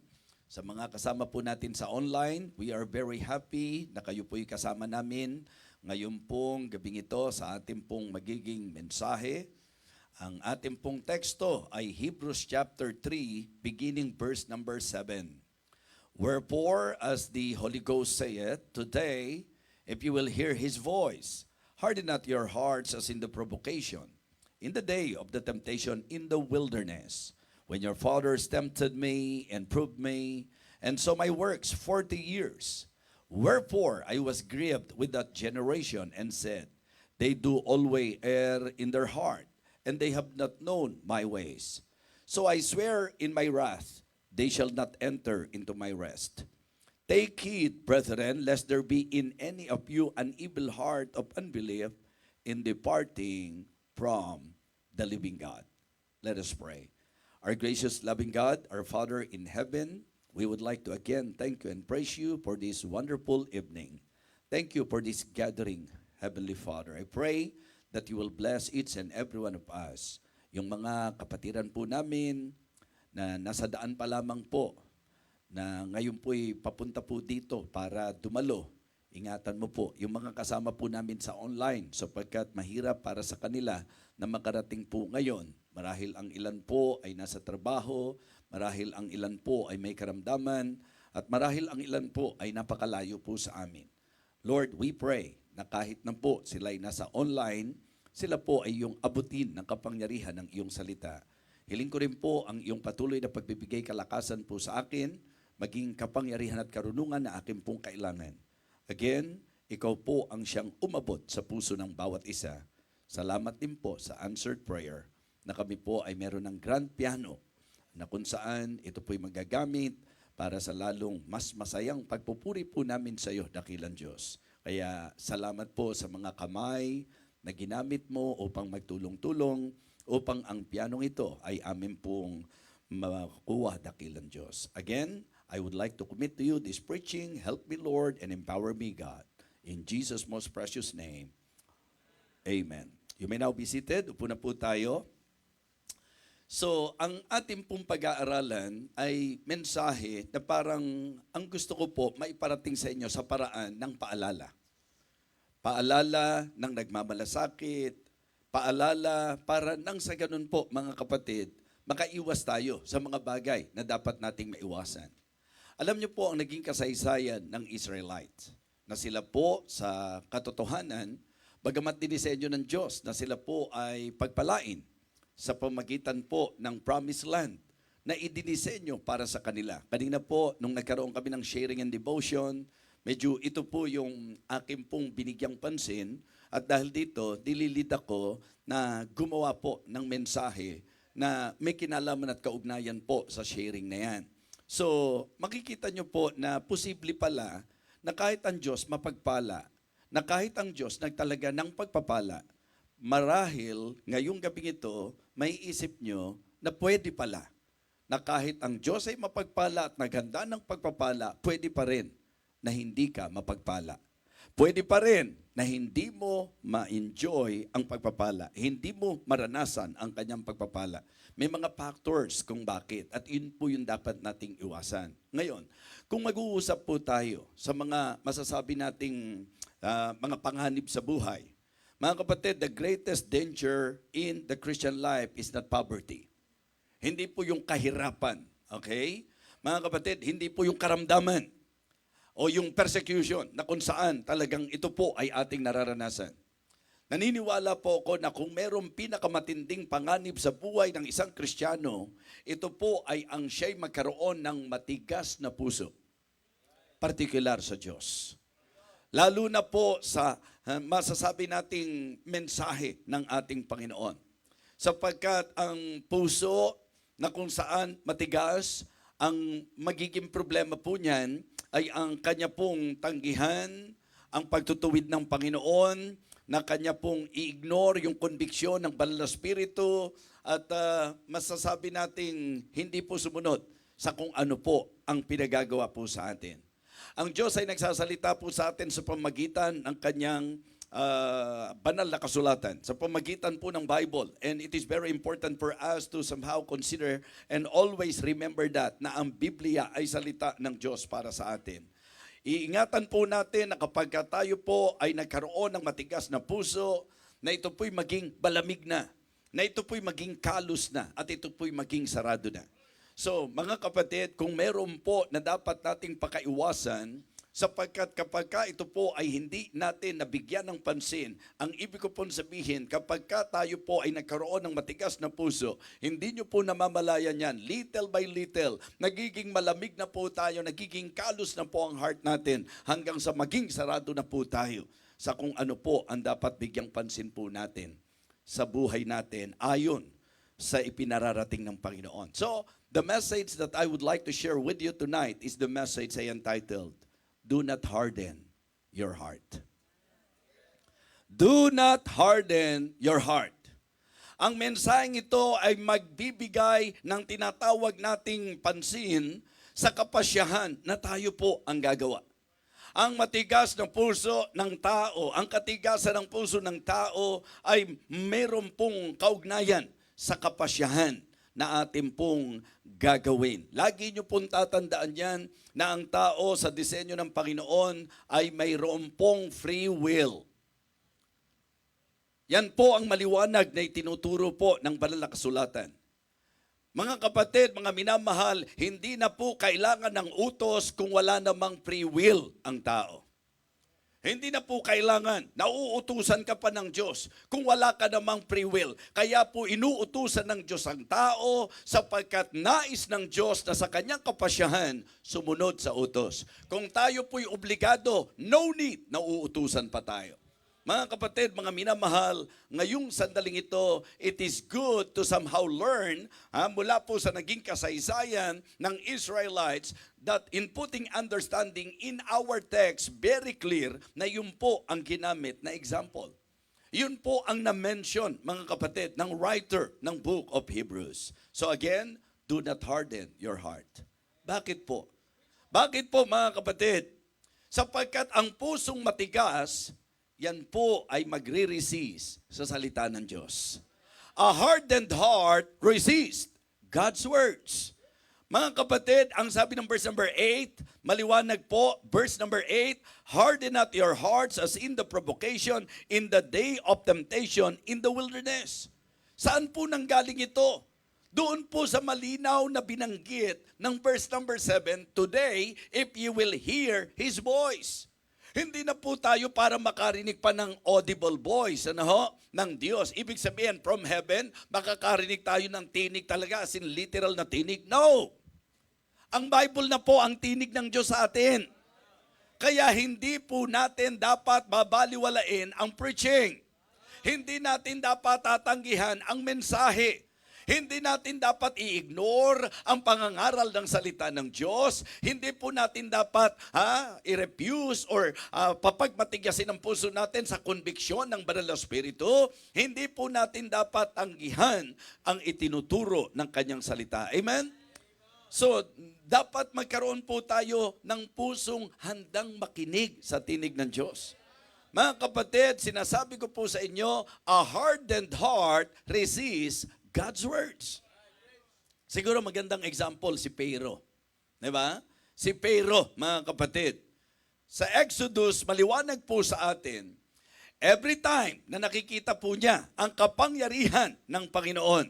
Sa mga kasama po natin sa online, we are very happy na kayo po'y kasama namin ngayon pong gabing ito sa ating pong magiging mensahe. Ang ating pong teksto ay Hebrews chapter 3 beginning verse number 7. Wherefore, as the Holy Ghost saith, today, if you will hear His voice, harden not your hearts as in the provocation, in the day of the temptation in the wilderness, when your fathers tempted me and proved me, and saw my works 40 years. Wherefore I was grieved with that generation, and said, they do always err in their heart, and they have not known my ways. So I swear in my wrath, they shall not enter into my rest. Take heed, brethren, lest there be in any of you an evil heart of unbelief in departing from the living God. Let us pray. Our gracious, loving God, our Father in heaven, we would like to again thank you and praise you for this wonderful evening. Thank you for this gathering, Heavenly Father. I pray that you will bless each and every one of us. Yung mga kapatiran po namin na nasa daan pa lamang po, na ngayon po'y papunta po dito para dumalo. Ingatan mo po yung mga kasama po namin sa online sapagkat mahirap para sa kanila na makarating po ngayon. Marahil ang ilan po ay nasa trabaho, marahil ang ilan po ay may karamdaman, at marahil ang ilan po ay napakalayo po sa amin. Lord, we pray na kahit na po sila ay nasa online, sila po ay yung abutin ng kapangyarihan ng iyong salita. Hiling ko rin po ang iyong patuloy na pagbibigay kalakasan po sa akin, maging kapangyarihan at karunungan na akin pong kailangan. Again, ikaw po ang siyang umabot sa puso ng bawat isa. Salamat din po sa answered prayer na kami po ay meron ng grand piano na kung saan ito po'y magagamit para sa lalong mas masayang pagpupuri po namin sa iyo, dakilang Diyos. Kaya salamat po sa mga kamay na ginamit mo upang magtulong-tulong upang ang pianong ito ay amin pong makuha, dakilang Diyos. Again, I would like to commit to you this preaching. Help me, Lord, and empower me, God. In Jesus' most precious name, amen. You may now be seated. Upo na po tayo. So, ang ating pong pag-aaralan ay mensahe na parang ang gusto ko po maiparating sa inyo sa paraan ng paalala. Paalala ng nagmamalasakit, paalala para nang sa ganun po, mga kapatid, makaiwas tayo sa mga bagay na dapat nating maiwasan. Alam niyo po ang naging kasaysayan ng Israelites, na sila po sa katotohanan, bagamat dinisenyo ng Diyos na sila po ay pagpalain sa pamagitan po ng Promised Land na idinisenyo para sa kanila. Kanina po, nung nagkaroon kami ng sharing and devotion, medyo ito po yung aking pong binigyang pansin at dahil dito, dililid ako na gumawa po ng mensahe na may kinalaman at kaugnayan po sa sharing na yan. So, makikita nyo po na posible pala na kahit ang Diyos mapagpala, na kahit ang Diyos nagtalaga ng pagpapala, marahil ngayong gabing ito, may isip nyo na pwede pala, na kahit ang Diyos ay mapagpala at naghanda ng pagpapala, pwede pa rin na hindi ka mapagpala. Pwede pa rin na hindi mo ma-enjoy ang pagpapala, hindi mo maranasan ang kanyang pagpapala. May mga factors kung bakit at yun po yung dapat nating iwasan. Ngayon, kung mag-uusap po tayo sa mga masasabi nating mga panganib sa buhay, mga kapatid, the greatest danger in the Christian life is not poverty. Hindi po yung kahirapan, okay? Mga kapatid, hindi po yung karamdaman o yung persecution na kung saan talagang ito po ay ating nararanasan. Naniniwala po ako na kung mayroong pinakamatinding panganib sa buhay ng isang Kristiyano, ito po ay ang siya'y magkaroon ng matigas na puso, partikular sa Diyos. Lalo na po sa masasabi nating mensahe ng ating Panginoon. Sapagkat ang puso na kung saan matigas, ang magiging problema po niyan ay ang kanya pong tanggihan, ang pagtutuwid ng Panginoon, na kanya pong i-ignore yung konbiksyon ng Banal na Espiritu at masasabi nating hindi po sumunod sa kung ano po ang pinagagawa po sa atin. Ang Diyos ay nagsasalita po sa atin sa pamagitan ng kanyang banal na kasulatan, sa pamagitan po ng Bible. And it is very important for us to somehow consider and always remember that na ang Biblia ay salita ng Diyos para sa atin. Iingatan po natin na kapag tayo po ay nagkaroon ng matigas na puso, na ito po'y maging balamig na ito po'y maging kalus na, at ito po'y maging sarado na. So, mga kapatid, kung meron po na dapat nating pakaiwasan, sapagkat kapag ito po ay hindi natin nabigyan ng pansin, ang ibig ko pong sabihin, kapag tayo po ay nagkaroon ng matigas na puso, hindi nyo po namamalayan yan, little by little, nagiging malamig na po tayo, nagiging kalus na po ang heart natin, hanggang sa maging sarado na po tayo sa kung ano po ang dapat bigyang pansin po natin sa buhay natin, ayon sa ipinararating ng Panginoon. So, the message that I would like to share with you tonight is the message I entitled, Do Not Harden Your Heart. Do not harden your heart. Ang mensaheng ito ay magbibigay ng tinatawag nating pansin sa kapasyahan na tayo po ang gagawa. Ang matigas ng puso ng tao, ang katigasan ng puso ng tao ay meron pong kaugnayan sa kapasyahan na atin pong gagawin. Lagi nyo pong tatandaan yan na ang tao sa disenyo ng Panginoon ay mayroon pong free will. Yan po ang maliwanag na itinuturo po ng banal na kasulatan. Mga kapatid, mga minamahal, hindi na po kailangan ng utos kung wala namang free will ang tao. Hindi na po kailangan, nauutusan ka pa ng Diyos kung wala ka namang free will. Kaya po inuutusan ng Diyos ang tao sapagkat nais ng Diyos na sa kanyang kapasyahan sumunod sa utos. Kung tayo po'y obligado, no need na uutusan pa tayo. Mga kapatid, mga minamahal, ngayong sandaling ito, it is good to somehow learn mula po sa naging kasaysayan ng Israelites that in putting understanding in our text, very clear na yun po ang ginamit na example. Yun po ang na-mention, mga kapatid, ng writer ng book of Hebrews. So again, do not harden your heart. Bakit po? Bakit po, mga kapatid? Sapagkat ang pusong matigas, yan po ay magre-resist sa salita ng Diyos. A hardened heart resists God's words. Mga kapatid, ang sabi ng verse number 8, maliwanag po, verse number 8, harden not your hearts as in the provocation in the day of temptation in the wilderness. Saan po nanggaling ito? Doon po sa malinaw na binanggit ng verse number 7, today, if you will hear His voice. Hindi na po tayo para makarinig pa ng audible voice ng Diyos. Ibig sabihin, from heaven, makakarinig tayo ng tinig talaga, as in literal na tinig. No! Ang Bible na po ang tinig ng Diyos sa atin. Kaya hindi po natin dapat babaliwalain ang preaching. Hindi natin dapat tatanggihan ang mensahe. Hindi natin dapat i-ignore ang pangangaral ng salita ng Diyos. Hindi po natin dapat i-refuse or papagmatigasin ang puso natin sa konbiksyon ng banal na Espiritu. Hindi po natin dapat tanggihan ang itinuturo ng kanyang salita. Amen? So, dapat magkaroon po tayo ng pusong handang makinig sa tinig ng Diyos. Mga kapatid, sinasabi ko po sa inyo, a hardened heart resists God's words. Siguro magandang example si Pharaoh. Diba? Si Pharaoh, mga kapatid. Sa Exodus, maliwanag po sa atin, every time na nakikita po niya ang kapangyarihan ng Panginoon,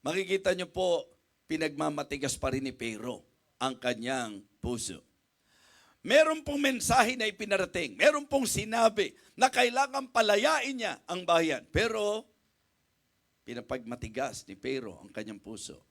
makikita niyo po, pinagmamatigas pa rin ni Pharaoh ang kanyang puso. Meron pong mensahe na ipinarating. Meron pong sinabi na kailangan palayain niya ang bayan. Pero, pinapagmatigas ni Pharaoh ang kanyang puso.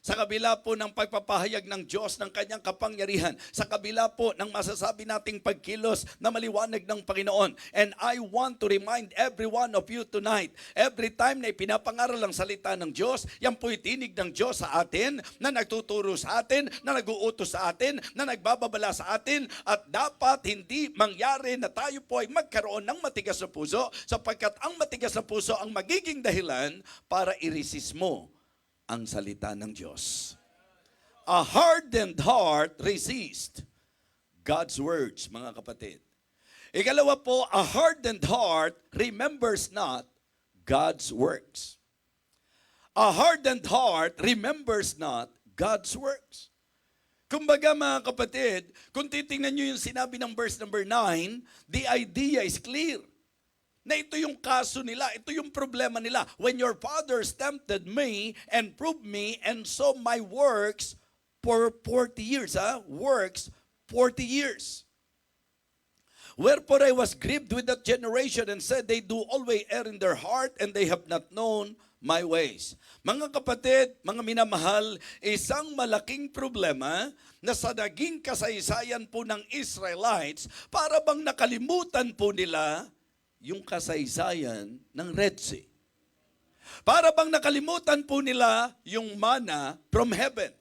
Sa kabila po ng pagpapahayag ng Diyos ng kanyang kapangyarihan, sa kabila po ng masasabi nating pagkilos na maliwanag ng Panginoon. And I want to remind every one of you tonight, every time na ipinapangaral ang salita ng Diyos, yan po'y tinig ng Diyos sa atin, na nagtuturo sa atin, na nag-uutos sa atin, na nagbababala sa atin, at dapat hindi mangyari na tayo po ay magkaroon ng matigas na puso, sapagkat ang matigas na puso ang magiging dahilan para i-resist mo ang salita ng Diyos. A hardened heart resists God's words, mga kapatid. Ikalawa po, a hardened heart remembers not God's works. A hardened heart remembers not God's works. Kumbaga, mga kapatid, kung titingnan nyo yung sinabi ng verse number 9, the idea is clear. Na ito yung kaso nila, ito yung problema nila. When your fathers tempted me and proved me and saw my works for 40 years. Works 40 years. Wherefore I was grieved with that generation and said, they do always err in their heart and they have not known my ways. Mga kapatid, mga minamahal, isang malaking problema na sa naging kasaysayan po ng Israelites, para bang nakalimutan po nila yung kasaysayan ng Red Sea. Para bang nakalimutan po nila yung manna from heaven.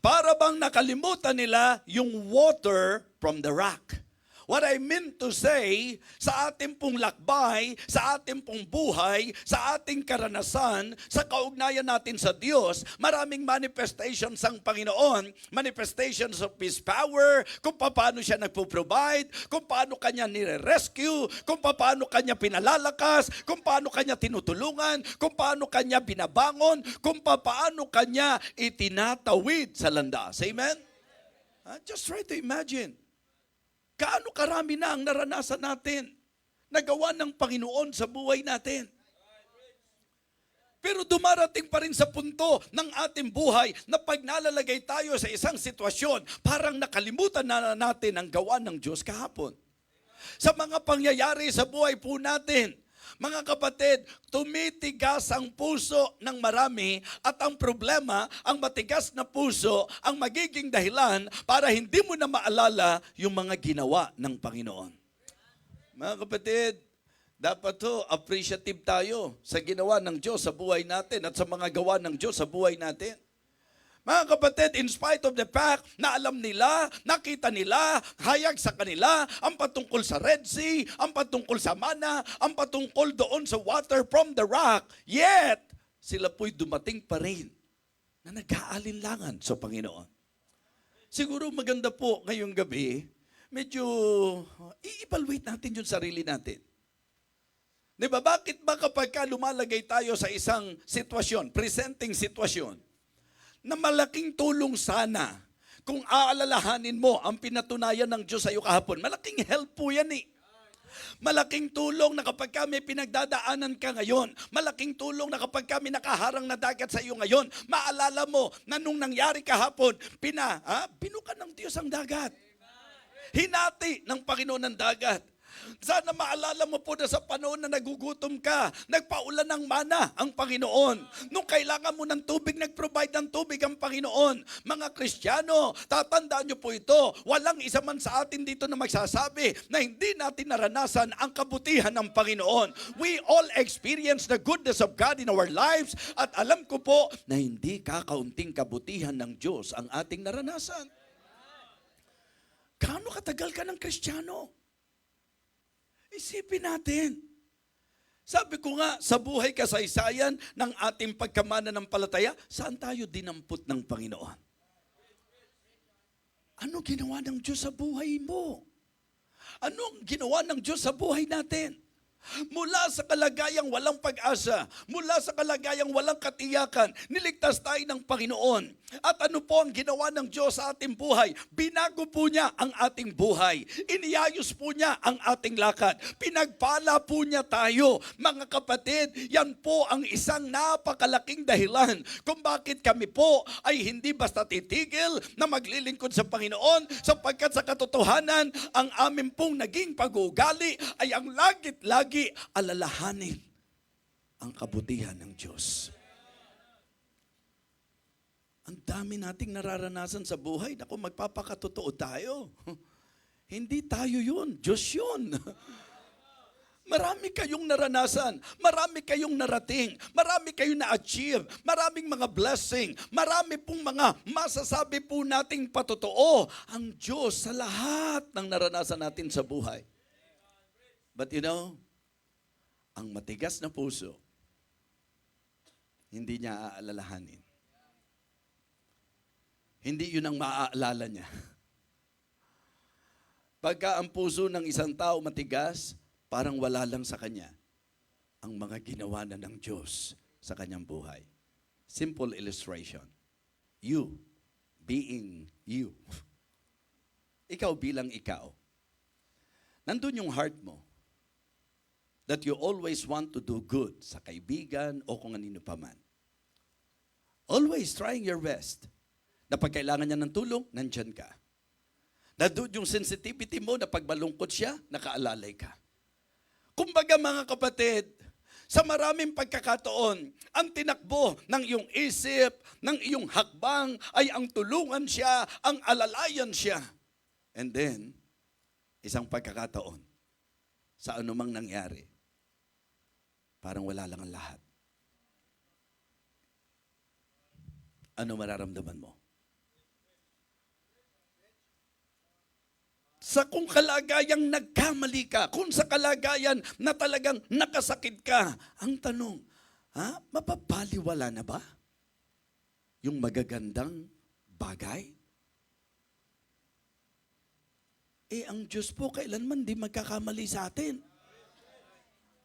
Para bang nakalimutan nila yung water from the rock. What I mean to say, sa ating pong lakbay, sa ating pong buhay, sa ating karanasan, sa kaugnayan natin sa Diyos, maraming manifestations ang Panginoon, manifestations of His power, kung paano siya nagpo-provide, kung paano kanya nire-rescue, kung paano kanya pinalalakas, kung paano kanya tinutulungan, kung paano kanya binabangon, kung paano kanya itinatawid sa landas. Amen? Just try to imagine. Kaano karami na ang naranasan natin, nagawa ng Panginoon sa buhay natin. Pero dumarating pa rin sa punto ng ating buhay na pag nalalagay tayo sa isang sitwasyon, parang nakalimutan na natin ang gawa ng Diyos kahapon. Sa mga pangyayari sa buhay po natin, mga kapatid, tumitigas ang puso ng marami at ang problema, ang matigas na puso, ang magiging dahilan para hindi mo na maalala yung mga ginawa ng Panginoon. Mga kapatid, dapat appreciative tayo sa ginawa ng Diyos sa buhay natin at sa mga gawa ng Diyos sa buhay natin. Mga kapatid, in spite of the fact na alam nila, nakita nila, hayag sa kanila, ang patungkol sa Red Sea, ang patungkol sa mana, ang patungkol doon sa water from the rock, yet, sila po'y dumating pa rin na nag-aalinlangan sa Panginoon. Siguro maganda po ngayong gabi, medyo i-evaluate natin yung sarili natin. Diba, bakit ba kapag lumalagay tayo sa isang sitwasyon, presenting sitwasyon, na malaking tulong sana kung aalalahanin mo ang pinatunayan ng Diyos sa iyo kahapon. Malaking help po yan eh. Malaking tulong na kapag kami pinagdadaanan ka ngayon, malaking tulong na kapag kami nakaharang na dagat sa iyo ngayon, maalala mo na nung nangyari kahapon, binuka ng Diyos ang dagat. Hinati ng Panginoon ang dagat. Sana maalala mo po na sa panahon na nagugutom ka, nagpaulan ng mana ang Panginoon. Nung kailangan mo ng tubig, nag-provide ng tubig ang Panginoon. Mga Kristiyano, tatandaan niyo po ito, walang isa man sa atin dito na magsasabi na hindi natin naranasan ang kabutihan ng Panginoon. We all experience the goodness of God in our lives at alam ko po na hindi kakaunting kabutihan ng Diyos ang ating naranasan. Gaano katagal ka ng Kristiyano? Isipin natin. Sabi ko nga, sa buhay kasaysayan ng ating pagkamananampalataya, saan tayo dinampot ng Panginoon? Ano ginawa ng Diyos sa buhay mo? Ano ginawa ng Diyos sa buhay natin? Mula sa kalagayang walang pag-asa, mula sa kalagayang walang katiyakan, niligtas tayo ng Panginoon. At ano po ang ginawa ng Diyos sa ating buhay? Binago po niya ang ating buhay. Iniayos po niya ang ating lakad. Pinagpala po niya tayo. Mga kapatid, yan po ang isang napakalaking dahilan kung bakit kami po ay hindi basta titigil na maglilingkod sa Panginoon, sapagkat sa katotohanan, ang amin pong naging pag-uugali ay ang lagit-lagi alalahanin ang kabutihan ng Diyos. Ang dami nating nararanasan sa buhay. Naku, magpapakatotoo tayo. Hindi tayo yun. Diyos yun. Marami kayong naranasan. Marami kayong narating. Marami kayong na-achieve. Maraming mga blessing. Marami pong mga masasabi po nating patotoo ang Diyos sa lahat ng naranasan natin sa buhay. But you know, ang matigas na puso, hindi niya aalalahanin. Hindi yun ang maaalala niya. Pagka ang puso ng isang tao matigas, parang wala lang sa kanya ang mga ginawa na ng Diyos sa kanyang buhay. Simple illustration. You being you. Ikaw bilang ikaw. Nandun yung heart mo. That you always want to do good sa kaibigan o kung anino pa man. Always trying your best. Na pag kailangan niya ng tulong, nandyan ka. Nandun yung sensitivity mo na pag malungkot siya, nakaalalay ka. Kumbaga mga kapatid, sa maraming pagkakataon, ang tinakbo ng iyong isip, ng iyong hakbang, ay ang tulungan siya, ang alalayan siya. And then, isang pagkakataon, sa anumang nangyari, parang wala lang ang lahat. ano mararamdaman mo? Sa kung kalagayang nagkamali ka, kung sa kalagayan na talagang nakasakit ka, ang tanong, mapapaliwala na ba yung magagandang bagay? Ang Diyos po kailanman di magkakamali sa atin.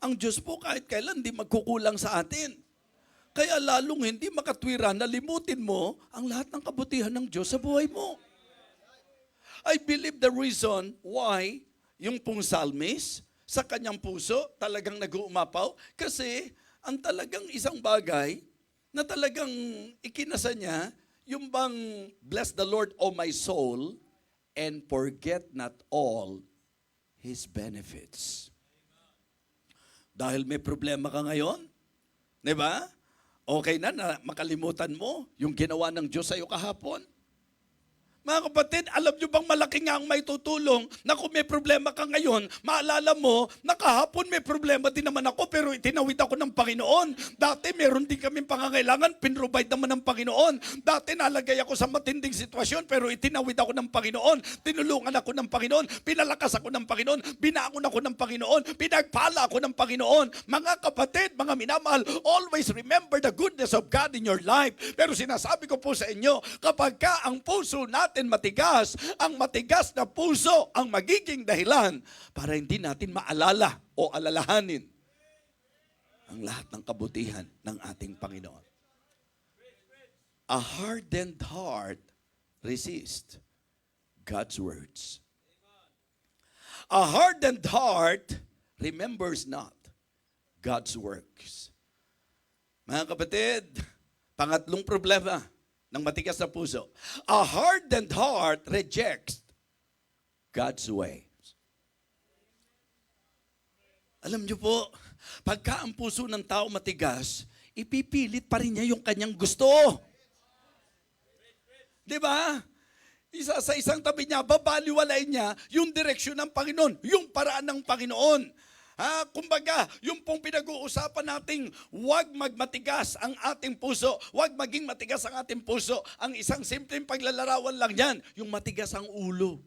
Ang Diyos po kahit kailan di magkukulang sa atin. Kaya lalong hindi makatwira na limutin mo ang lahat ng kabutihan ng Diyos sa buhay mo. I believe the reason why yung pong psalmist sa kanyang puso talagang nag-uumapaw kasi ang talagang isang bagay na talagang ikinasa niya yung bang bless the Lord, O my soul, and forget not all His benefits. Dahil may problema ka ngayon, di ba? Okay na makalimutan mo yung ginawa ng Diyos sa iyo kahapon. Mga kapatid, alam nyo bang malaki nga ang may tutulong na kung may problema ka ngayon, maalala mo, na kahapon may problema din naman ako pero itinawid ako ng Panginoon. Dati meron din kaming pangangailangan, pinrovide naman ng Panginoon. Dati nalagay ako sa matinding sitwasyon pero itinawid ako ng Panginoon. Tinulungan ako ng Panginoon, pinalakas ako ng Panginoon, binaon ako ng Panginoon, pinagpala ako ng Panginoon. Mga kapatid, mga minamahal, always remember the goodness of God in your life. Pero sinasabi ko po sa inyo, kapag ka ang puso natin matigas, ang matigas na puso ang magiging dahilan para hindi natin maalala o alalahanin ang lahat ng kabutihan ng ating Panginoon. A hardened heart resists God's words. A hardened heart remembers not God's works. Mga kapatid, pangatlong problema ng matigas na puso. A hardened heart rejects God's ways. Alam niyo po, pagka ang puso ng tao matigas, ipipilit pa rin niya yung kanyang gusto. Di ba? Isa sa isang tabi niya, babaliwalain niya yung direksyon ng Panginoon, yung paraan ng Panginoon. Kumbaga, yung pong pinag-uusapan nating huwag magmatigas ang ating puso, huwag maging matigas ang ating puso. Ang isang simpleng paglalarawan lang yan, yung matigas ang ulo.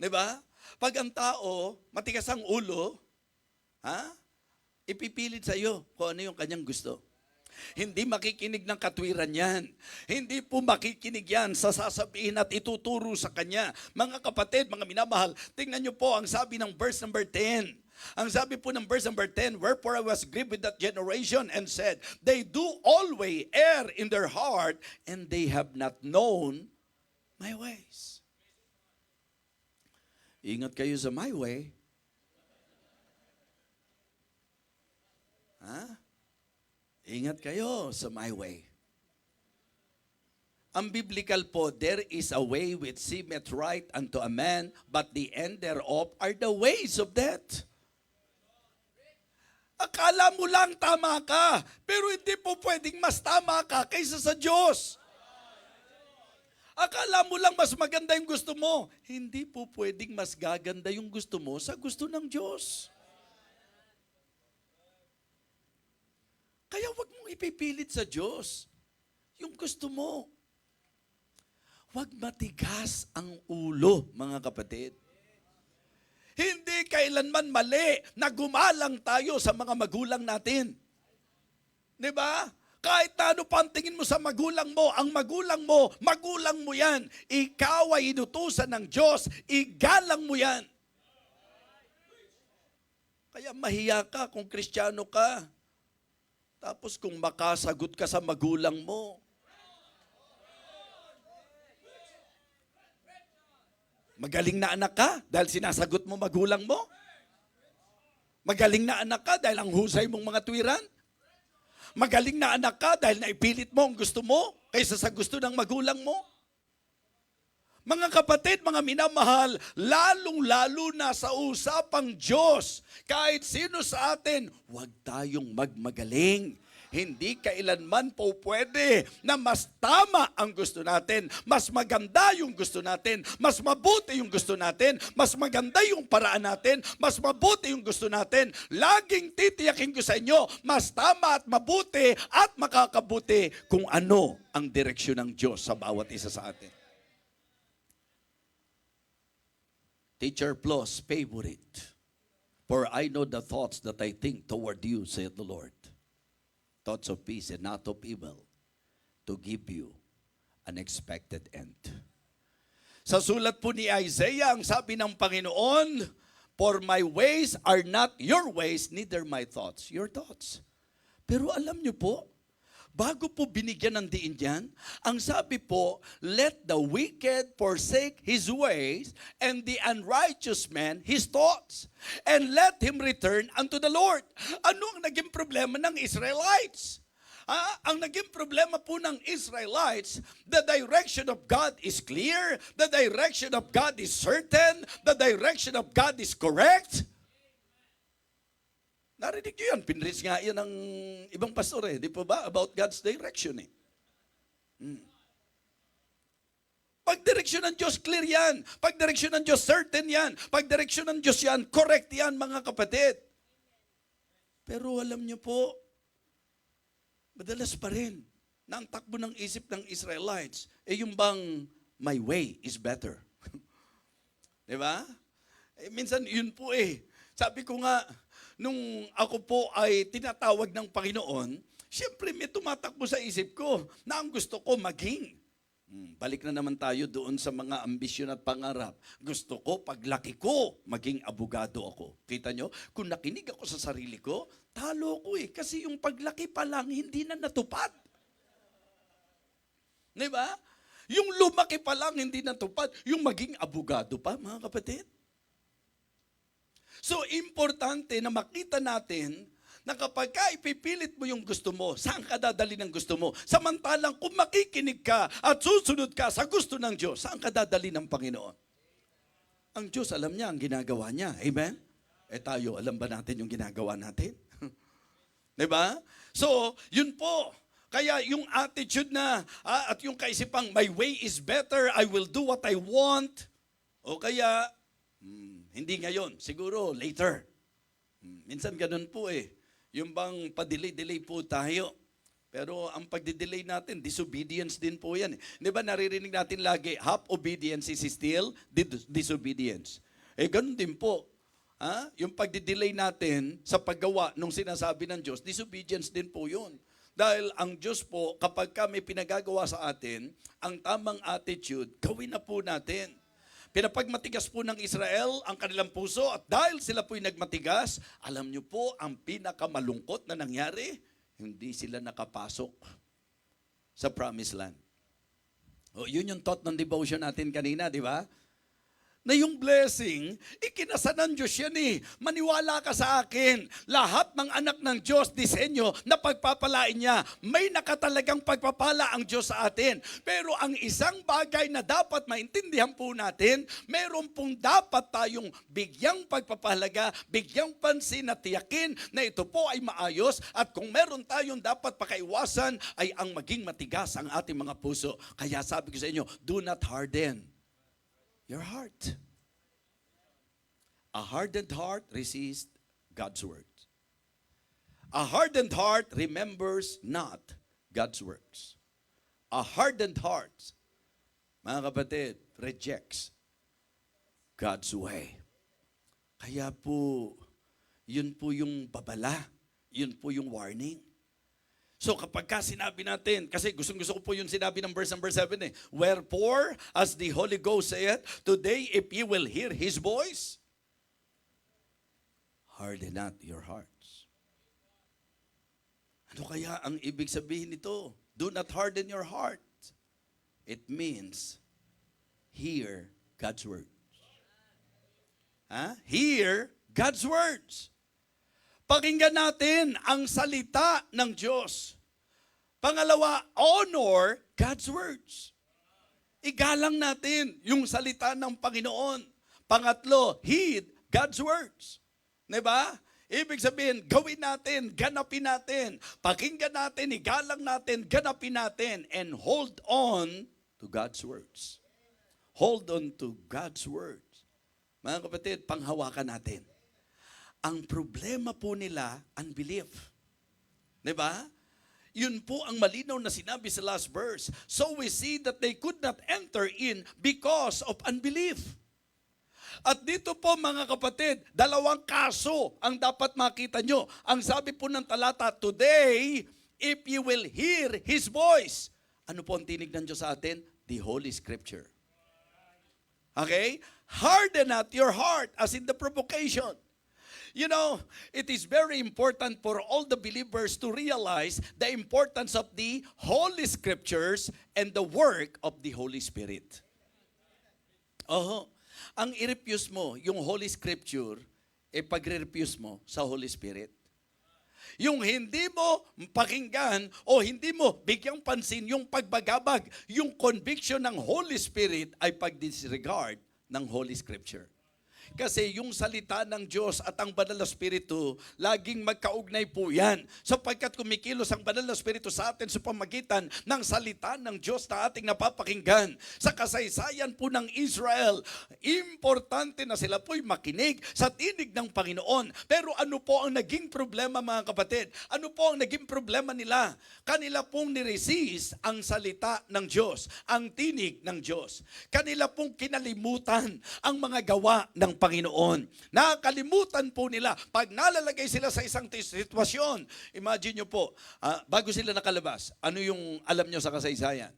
Diba? Pag ang tao, matigas ang ulo, ipipilit sa iyo kung ano yung kanyang gusto. Hindi makikinig ng katwiran yan. Hindi po makikinig yan sa sasabihin at ituturo sa kanya. Mga kapatid, mga minamahal, tingnan niyo po ang sabi ng verse number 10. Ang sabi po ng verse number 10, wherefore I was grieved with that generation and said, they do always err in their heart and they have not known my ways. Ingat kayo sa my way. Ingat kayo sa my way. Ang biblical po, there is a way which seemeth right unto a man, but the end thereof are the ways of death. Akala mo lang tama ka, pero hindi po pwedeng mas tama ka kaysa sa Diyos. Akala mo lang mas maganda yung gusto mo, hindi po pwedeng mas gaganda yung gusto mo sa gusto ng Diyos. Kaya wag mong ipipilit sa Diyos yung gusto mo. Wag matigas ang ulo, mga kapatid. Hindi kailanman mali na gumalang tayo sa mga magulang natin. Di ba? Kahit na ano pa ang tingin mo sa magulang mo, ang magulang mo yan. Ikaw ay inutusan ng Diyos, igalang mo yan. Kaya mahiya ka kung Kristiyano ka. Tapos kung makasagot ka sa magulang mo, magaling na anak ka dahil sinasagot mo magulang mo? Magaling na anak ka dahil ang husay mong mga tuwiran? Magaling na anak ka dahil naipilit mo ang gusto mo kaysa sa gusto ng magulang mo? Mga kapatid, mga minamahal, lalong-lalo na sa usapang Diyos, kahit sino sa atin, huwag tayong magmagaling. Hindi kailanman po pwede na mas tama ang gusto natin, mas maganda yung gusto natin, mas mabuti yung gusto natin, mas maganda yung paraan natin, mas mabuti yung gusto natin. Laging titiyakin ko sa inyo, mas tama at mabuti at makakabuti kung ano ang direksyon ng Diyos sa bawat isa sa atin. Teacher Plus, favorite. For I know the thoughts that I think toward you, saith the Lord. Thoughts of peace and not of evil, to give you an expected end. Sa sulat po ni Isaiah, ang sabi ng Panginoon, for my ways are not your ways, neither my thoughts your thoughts. Pero alam niyo po, bago po binigyan ng diin yan, ang sabi po, let the wicked forsake his ways, and the unrighteous man his thoughts, and let him return unto the Lord. Ano ang naging problema ng Israelites? Ang naging problema po ng Israelites, the direction of God is clear, the direction of God is certain, the direction of God is correct. Narinig nyo yan, pinris nga yan ng ibang pastor di po ba? About God's direction Pag direksyon ng Diyos, clear yan. Pag direksyon ng Diyos, certain yan. Pag direksyon ng Diyos yan, correct yan mga kapatid. Pero alam nyo po, madalas pa rin na ang takbo ng isip ng Israelites, yung bang my way is better. Di ba? Minsan yun po Sabi ko nga, nung ako po ay tinatawag ng Panginoon, siyempre may tumatakbo sa isip ko na ang gusto ko maging. Balik na naman tayo doon sa mga ambisyon at pangarap. Gusto ko, paglaki ko, maging abogado ako. Kita nyo? Kung nakinig ako sa sarili ko, talo ko Kasi yung paglaki pa lang, hindi na natupad. Di ba? Yung lumaki pa lang, hindi natupad. Yung maging abogado pa, mga kapatid. So, importante na makita natin na kapag ipipilit mo yung gusto mo, saan ka dadali ng gusto mo? Samantalang kung makikinig ka at susunod ka sa gusto ng Diyos, saan ka dadali ng Panginoon? Ang Diyos, alam niya ang ginagawa niya. Amen? Tayo, alam ba natin yung ginagawa natin? Diba? So, yun po. Kaya yung attitude na, at yung kaisipang, my way is better, I will do what I want. O kaya, hindi ngayon, siguro later. Minsan ganun po Yung bang pa-delay po tayo. Pero ang pagdidelay natin, disobedience din po yan. Di ba naririnig natin lagi, half obedience is still disobedience. Ganun din po. Yung pagdidelay natin sa paggawa nung sinasabi ng Diyos, disobedience din po yun. Dahil ang Diyos po, kapag kami pinagagawa sa atin, ang tamang attitude, gawin na po natin. Pinapagmatigas po ng Israel ang kanilang puso at dahil sila po'y nagmatigas, alam niyo po, ang pinakamalungkot na nangyari, hindi sila nakapasok sa promised land. Yun yung thought ng devotion natin kanina, di ba? Na yung blessing, ikinasa ng Diyos yan Maniwala ka sa akin. Lahat ng anak ng Diyos, disenyo na pagpapalain niya. May nakatalagang pagpapala ang Diyos sa atin. Pero ang isang bagay na dapat maintindihan po natin, meron pong dapat tayong bigyang pagpapahalaga, bigyang pansin at tiyakin na ito po ay maayos at kung meron tayong dapat pakaiwasan ay ang maging matigas ang ating mga puso. Kaya sabi ko sa inyo, do not harden your heart. A hardened heart resists God's word. A hardened heart remembers not God's works. A hardened heart, mga kapatid, rejects God's way. Kaya po, yun po yung babala, yun po yung warning. So kapag sinabi natin, kasi gustong-gusto ko po yung sinabi ng verse number 7 Wherefore, as the Holy Ghost saith, today if ye will hear His voice, harden not your hearts. Ano kaya ang ibig sabihin nito? Do not harden your heart. It means, hear God's words. Hear God's words. Pakinggan natin ang salita ng Diyos. Pangalawa, honor God's words. Igalang natin yung salita ng Panginoon. Pangatlo, heed God's words. Diba? Ibig sabihin, gawin natin, ganapin natin, pakinggan natin, igalang natin, ganapin natin, and hold on to God's words. Hold on to God's words. Mga kapatid, panghawakan natin. Ang problema po nila, unbelief. Diba? Yun po ang malinaw na sinabi sa last verse. So we see that they could not enter in because of unbelief. At dito po mga kapatid, dalawang kaso ang dapat makita nyo. Ang sabi po ng talata, today, if you will hear His voice. Ano po ang tinig ng Diyos sa atin? The Holy Scripture. Okay? Harden not your heart as in the provocation. You know, it is very important for all the believers to realize the importance of the Holy Scriptures and the work of the Holy Spirit. Ang i-refuse mo, yung Holy Scripture, pagre-refuse mo sa Holy Spirit. Yung hindi mo pakinggan o hindi mo bigyang pansin yung pagbagabag, yung conviction ng Holy Spirit ay pag-disregard ng Holy Scripture. Kasi yung salita ng Diyos at ang Banal na Espiritu, laging magkaugnay po yan. Sapagkat kumikilos ang Banal na Espiritu sa atin sa pamagitan ng salita ng Diyos na ating napapakinggan. Sa kasaysayan po ng Israel, importante na sila po'y makinig sa tinig ng Panginoon. Pero ano po ang naging problema mga kapatid? Ano po ang naging problema nila? Kanila pong niresist ang salita ng Diyos, ang tinig ng Diyos. Kanila pong kinalimutan ang mga gawa ng Panginoon. Nakalimutan po nila pag nalalagay sila sa isang sitwasyon. Imagine nyo po, bago sila nakalabas, ano yung alam nyo sa kasaysayan?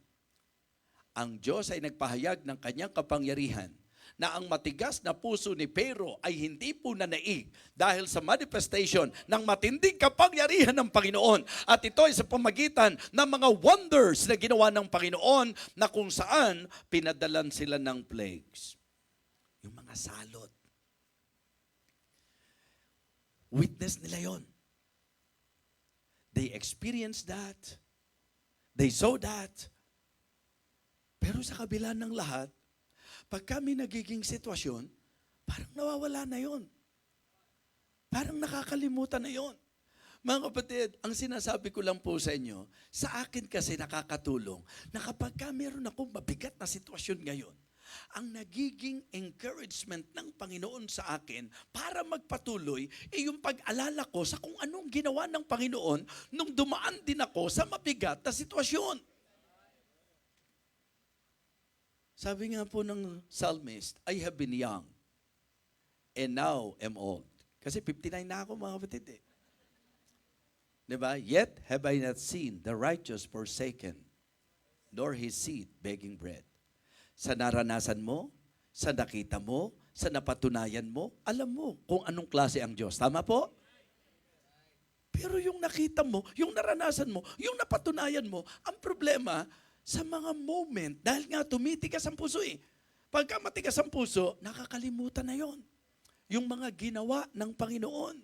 Ang Diyos ay nagpahayag ng kanyang kapangyarihan na ang matigas na puso ni Pero ay hindi po nanaig dahil sa manifestation ng matinding kapangyarihan ng Panginoon. At ito ay sa pamagitan ng mga wonders na ginawa ng Panginoon na kung saan pinadalan sila ng plagues. Yung mga salot. Witness nila yon. They experienced that. They saw that. Pero sa kabila ng lahat, pag kami nagiging sitwasyon, parang nawawala na yon. Parang nakakalimutan na yon. Mga kapatid, ang sinasabi ko lang po sa inyo, sa akin kasi nakakatulong na kapag meron akong mabigat na sitwasyon ngayon, ang nagiging encouragement ng Panginoon sa akin para magpatuloy ay yung pag-alala ko sa kung anong ginawa ng Panginoon nung dumaan din ako sa mabigat na sitwasyon. Sabi nga po ng psalmist, I have been young and now am old. Kasi 59 na ako mga kapatid eh. Diba? Yet have I not seen the righteous forsaken, nor his seed begging bread. Sa naranasan mo, sa nakita mo, sa napatunayan mo, alam mo kung anong klase ang Diyos. Tama po? Pero yung nakita mo, yung naranasan mo, yung napatunayan mo, ang problema sa mga moment, dahil nga tumitigas ang puso eh. Pagka matigas ang puso, nakakalimutan na yon. Yung mga ginawa ng Panginoon.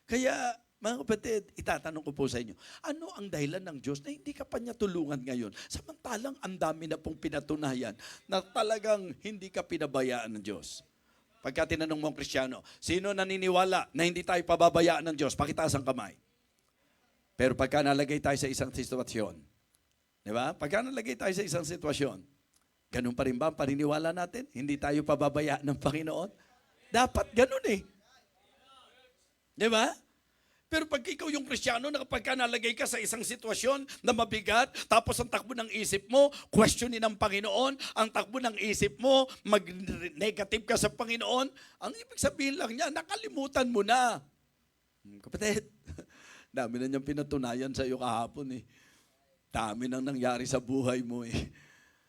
Kaya, mga kapatid, itatanong ko po sa inyo, ano ang dahilan ng Diyos na hindi ka pa niya tulungan ngayon? Samantalang ang dami na pong pinatunayan na talagang hindi ka pinabayaan ng Diyos. Pagka tinanong mo ang Kristiyano, sino naniniwala na hindi tayo pababayaan ng Diyos? Pakitaas ang kamay. Pero pagka nalagay tayo sa isang sitwasyon, di ba? Pagka nalagay tayo sa isang sitwasyon, ganun pa rin ba ang paniniwala natin? Hindi tayo pababayaan ng Panginoon? Dapat ganun eh. Di ba? Pero pag ikaw yung Kristiyano na kapag nalagay ka sa isang sitwasyon na mabigat, tapos ang takbo ng isip mo, questionin ang Panginoon, ang takbo ng isip mo, mag-negative ka sa Panginoon, ang ibig sabihin lang niya, nakalimutan mo na. Kapatid, dami na niyang pinatunayan sa iyo kahapon eh. Dami nang nangyari sa buhay mo eh.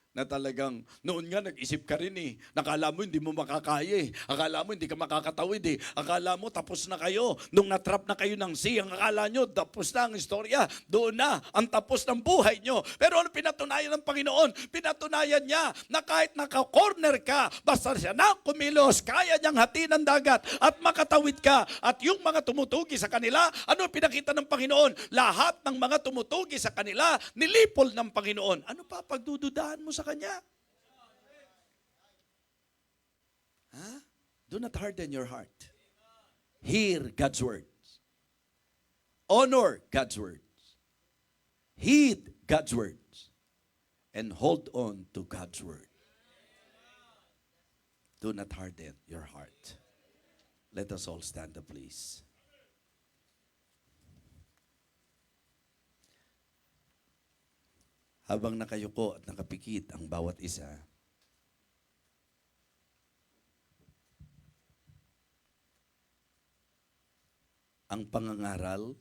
Na talagang, noon nga nag-isip ka rin eh. Nakala mo hindi mo makakaya eh. Akala mo hindi ka makakatawid eh. Akala mo tapos na kayo. Nung natrap na kayo ng sea, ang akala nyo tapos na ang istorya. Doon na ang tapos ng buhay nyo. Pero ano pinatunayan ng Panginoon? Pinatunayan niya na kahit naka-corner ka, basta siya na kumilos, kaya niyang hati ng dagat at makatawid ka. At yung mga tumutugi sa kanila, ano pinakita ng Panginoon? Lahat ng mga tumutugi sa kanila, nilipol ng Panginoon. Ano pa pagdududahan mo sa Kanya? Do not harden your heart. Hear God's words. honor God's words, heed God's words, and hold on to God's word. Do not harden your heart. Let us all stand up, please. Habang nakayuko at nakapikit ang bawat isa, ang pangangaral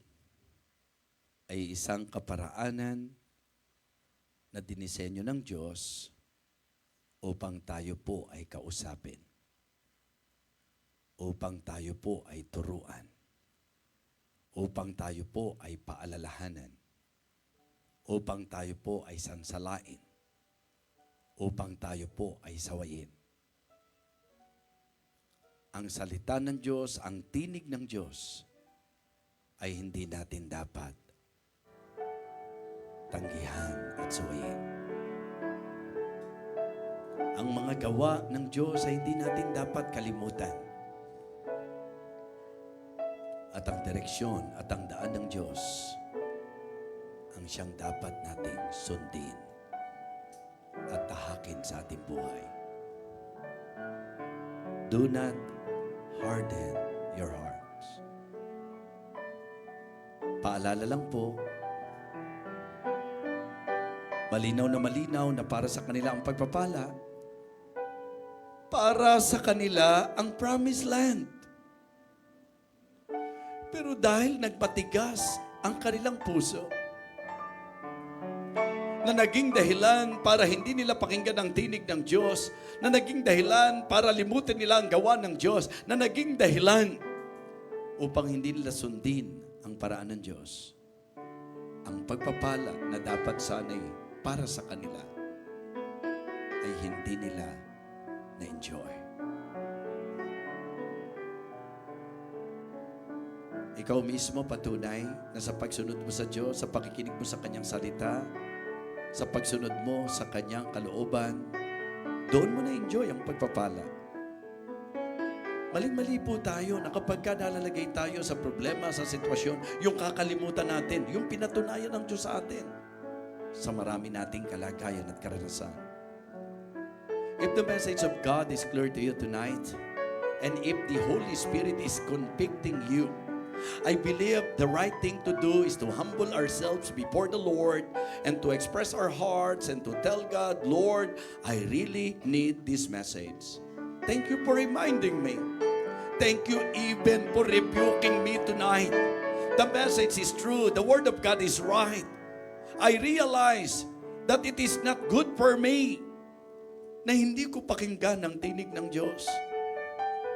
ay isang kaparaanan na dinisenyo ng Diyos upang tayo po ay kausapin, upang tayo po ay turuan, upang tayo po ay paalalahanan, upang tayo po ay sansalain, upang tayo po ay sawayin. Ang salita ng Diyos, ang tinig ng Diyos, ay hindi natin dapat tanggihan at sawayin. Ang mga gawa ng Diyos ay hindi natin dapat kalimutan. At ang direksyon at ang daan ng Diyos ang siyang dapat nating sundin at tahakin sa ating buhay. Do not harden your hearts. Paalala lang po, malinaw na para sa kanila ang pagpapala, para sa kanila ang promised land. Pero dahil nagmatigas ang kanilang puso, na naging dahilan para hindi nila pakinggan ang tinig ng Diyos, na naging dahilan para limutin nila ang gawa ng Diyos, na naging dahilan upang hindi nila sundin ang paraan ng Diyos, ang pagpapala na dapat sana'y para sa kanila ay hindi nila na-enjoy. Ikaw mismo patunay na sa pagsunod mo sa Diyos, sa pakikinig mo sa Kanyang salita, sa pagsunod mo sa Kanyang kalooban, doon mo na-enjoy ang pagpapala. Maling-mali po tayo na kapag nalalagay tayo sa problema, sa sitwasyon, yung kakalimutan natin, yung pinatunayan ng Diyos sa atin sa marami nating kalagayan at karanasan. If the message of God is clear to you tonight, and if the Holy Spirit is convicting you, I believe the right thing to do is to humble ourselves before the Lord and to express our hearts and to tell God, Lord, I really need this message. Thank you for reminding me. Thank you even for rebuking me tonight. The message is true. The Word of God is right. I realize that it is not good for me na hindi ko pakinggan ang tinig ng Diyos,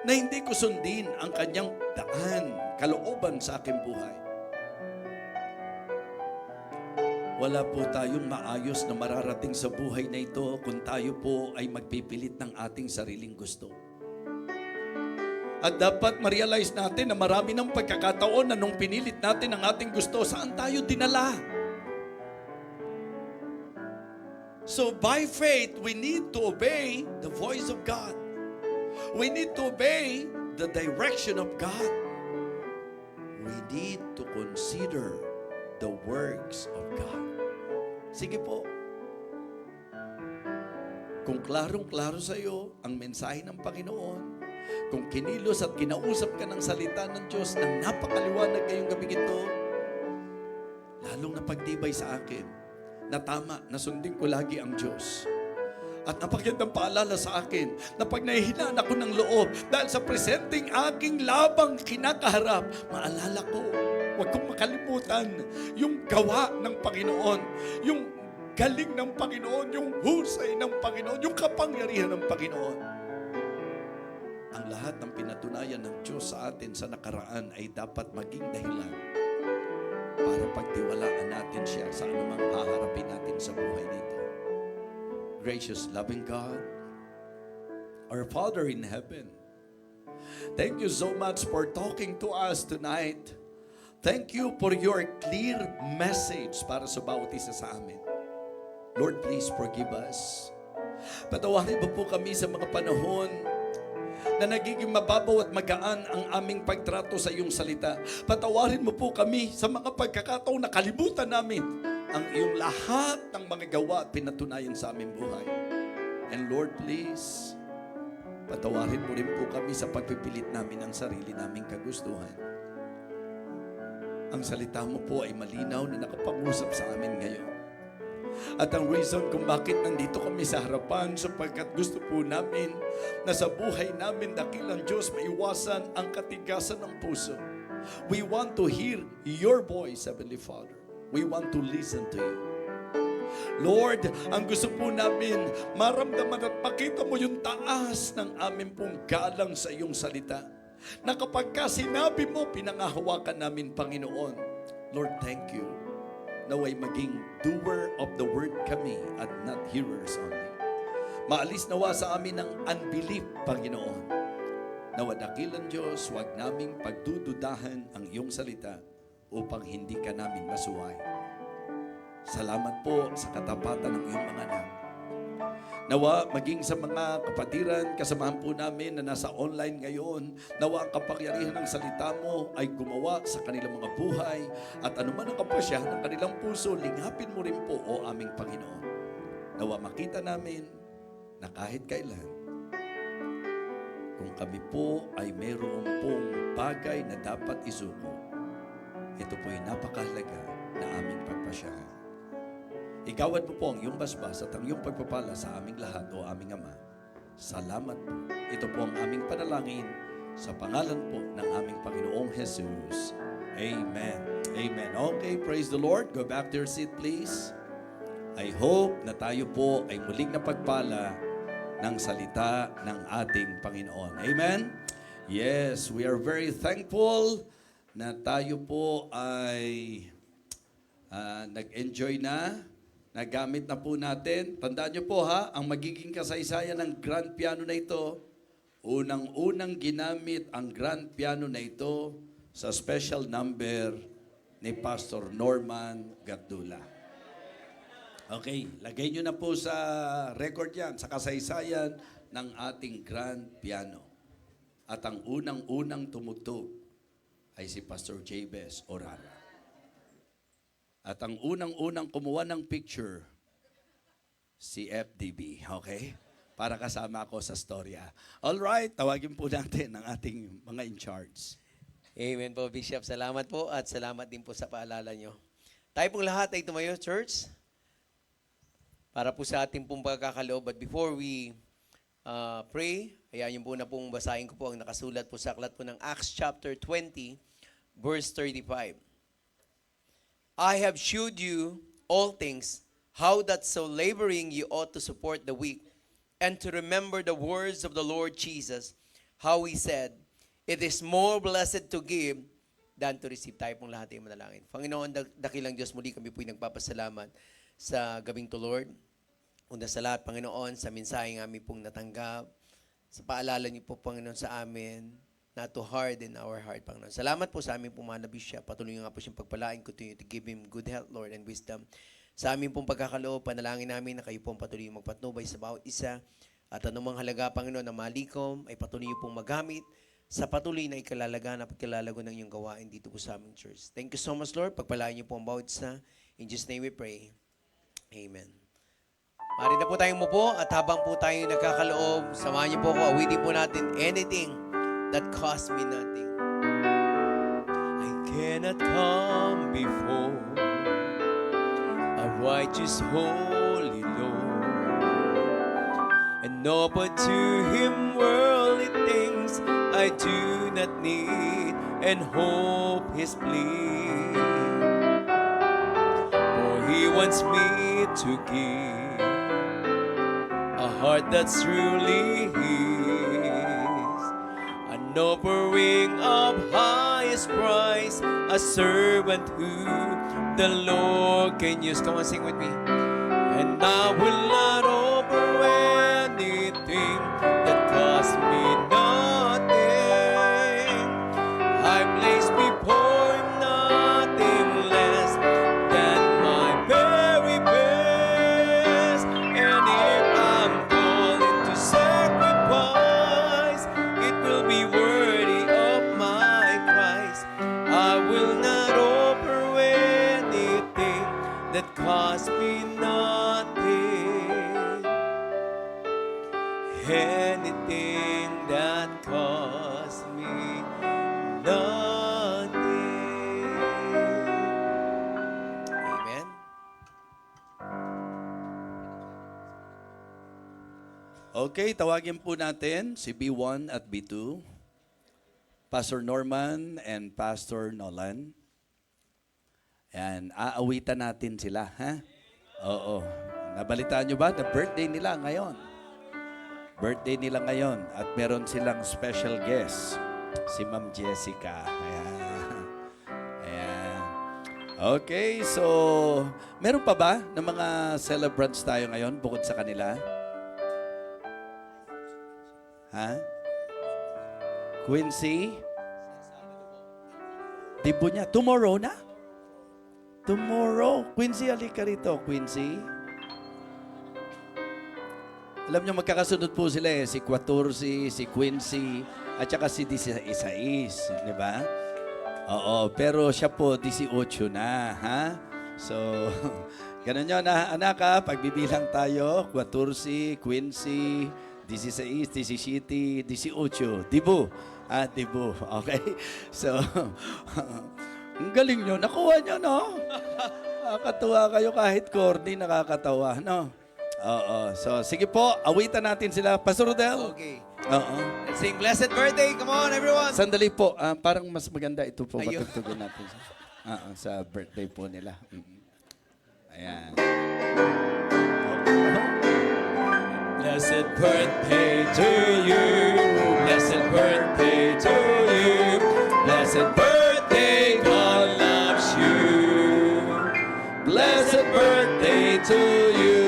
na hindi ko sundin ang Kanyang daan, kalooban sa aking buhay. Wala po tayong maayos na mararating sa buhay na ito kung tayo po ay magpipilit ng ating sariling gusto. At dapat ma-realize natin na marami ng pagkakataon na nung pinilit natin ang ating gusto, saan tayo dinala? So by faith, we need to obey the voice of God. We need to obey the direction of God. We need to consider the works of God. Sige po. Kung klarong-klaro sa iyo ang mensahe ng Panginoon, kung kinilos at kinausap ka ng salita ng Diyos na napakaliwanag ngayong gabi ito, lalong napagtibay sa akin na tama, na sundin ko lagi ang Diyos. At napagandang paalala sa akin na pag nahihinaan ako ng loob dahil sa presenting aking labang kinakaharap, maalala ko, huwag kong makalimutan yung gawa ng Panginoon, yung galing ng Panginoon, yung husay ng Panginoon, yung kapangyarihan ng Panginoon. Ang lahat ng pinatunayan ng Diyos sa atin sa nakaraan ay dapat maging dahilan para pagtiwalaan natin siya sa anumang haharapin natin sa buhay nito. Gracious, loving God, our Father in heaven, thank you so much for talking to us tonight. Thank you for your clear message para sa bawat isa sa amin. Lord, please forgive us. Patawarin mo po kami sa mga panahon na nagiging mababaw at magaan ang aming pagtrato sa iyong salita. Patawarin mo po kami sa mga pagkakataong nakalimutan namin ang iyong lahat ng mga gawa at pinatunayan sa aming buhay. And Lord, please, patawarin mo rin po kami sa pagpipilit namin ang sarili naming kagustuhan. Ang salita mo po ay malinaw na nakapag-usap sa amin ngayon. At ang reason kung bakit nandito kami sa harapan, sapagkat gusto po namin na sa buhay namin dakilang Diyos maiwasan ang katigasan ng puso. We want to hear your voice, Heavenly Father. We want to listen to you. Lord, ang gusto po namin, maramdaman at makita mo yung taas ng aming pong galang sa iyong salita. Na kapag ka sinabi mo, pinangahawakan namin, Panginoon. Lord, thank you. Naway maging doer of the word kami at not hearers only. Maalis nawa sa amin ang unbelief, Panginoon. Nawa dakilang Diyos, huwag naming pagdududahan ang iyong salita upang hindi ka namin masuway. Salamat po sa katapatan ng iyong mga anak. Nawa maging sa mga kapatiran, kasamahan po namin na nasa online ngayon, nawa ang kapangyarihan ng salita mo ay gumawa sa kanilang mga buhay at anuman ang kapasya ng kanilang puso, lingapin mo rin po, o aming Panginoon. Nawa makita namin na kahit kailan, kung kami po ay mayroong pong bagay na dapat isuko, ito po ay napakahalaga na aming pagpasyahan. Igawad mo po ang iyong basbas at ang iyong pagpapala sa aming lahat, o aming Ama. Salamat po. Ito po ang aming panalangin sa pangalan po ng aming Panginoong Jesus. Amen. Amen. Okay, praise the Lord. Go back to your seat, please. I hope na tayo po ay muling napagpala ng salita ng ating Panginoon. Amen? Yes, we are very thankful na tayo po ay nag-enjoy na. Nagamit na po natin. Tandaan nyo po ha, ang magiging kasaysayan ng grand piano na ito, unang-unang ginamit ang grand piano na ito sa special number ni Pastor Norman Gatdula. Okay, lagay nyo na po sa record yan, sa kasaysayan ng ating grand piano. At ang unang-unang tumugtog ay si Pastor Jabez Orara. At ang unang-unang kumuha ng picture, si FDB, okay? Para kasama ako sa storya. Alright, tawagin po natin ang ating mga in charge. Amen po, Bishop. Salamat po at salamat din po sa paalala nyo. Tayo pong lahat ay tumayo, church, para po sa ating pong pagkakaloob. But before we pray, hayaan nyo po na pong basahin ko po ang nakasulat po sa aklat po ng Acts chapter 20, verse 35. I have shewed you all things, how that so laboring you ought to support the weak, and to remember the words of the Lord Jesus, how He said, it is more blessed to give than to receive. Tayo pong lahat ay manalangin. Panginoon, dakilang Diyos, muli kami po'y nagpapasalamat sa gabing to, Lord. Una sa lahat, Panginoon, sa mensaheng aming pong natanggap, sa paalala niyo po, Panginoon, sa amin, not to harden our heart, Panginoon. Salamat po sa aming pong mga nabisya. Patuloy nga po siyang pagpalain. Continue to give Him good health, Lord, and wisdom. Sa aming pong pagkakaloob, panalangin namin na kayo pong patuloy magpatnubay sa bawat isa. At anumang halaga, Panginoon, na malikom, ay patuloy niyo pong magamit sa patuloy na ikalalaga na pagkalalago ng iyong gawain dito po sa aming church. Thank you so much, Lord. Pagpalain niyo po ang bawat isa. In Jesus' name we pray. Amen. Mari na po tayong mupo at habang po tayo nagkakaloob, samahan niyo po ako, awitin po natin anything that cost me nothing. I cannot come before a righteous holy Lord and offer to Him worldly things I do not need and hope His plea. For He wants me to give a heart that's truly His, an offering of highest price, a servant who the Lord can use. Come on, sing with me. And I will not offer anything that costs me nothing. I place before Him nothing less than my very best. And if I'm calling to sacrifice, anything that costs me nothing. Amen. Okay, tawagin po natin si B1 at B2. Pastor Norman and Pastor Nolan. Ayan, aawitan natin sila, ha? Oo. Nabalitaan nyo ba? Na birthday nila ngayon. Birthday nila ngayon. At meron silang special guest, si Ma'am Jessica. Ayan. Ayan. Okay, so meron pa ba ng mga celebrants tayo ngayon bukod sa kanila? Ha? Quincy? Dibo niya. Tomorrow na? Tomorrow. Quincy, halika rito. Quincy. Alam niyo, magkakasunod po sila eh. Si 14, si Quincy, at saka si 16. Di ba? Oo, pero siya po 18 na. Ha? So, ganun yun, anak ha. Pagbibilang tayo, 14, Quincy, 16, 17, 18. Dibo. Dibo. Okay? So, ang galing nyo. Nakuha nyo, no? Nakakatuwa kayo kahit corny, nakakatawa, no? Oo. So, sige po, awitan natin sila. Pastor Rodel? Okay. Oo. Let's sing Blessed Birthday. Come on, everyone. Sandali po, parang mas maganda ito po. Ayun. Patugtugan natin sa birthday po nila. Ayan. Blessed birthday to you. Blessed birthday to you. Blessed birthday, God loves you. Blessed birthday to you.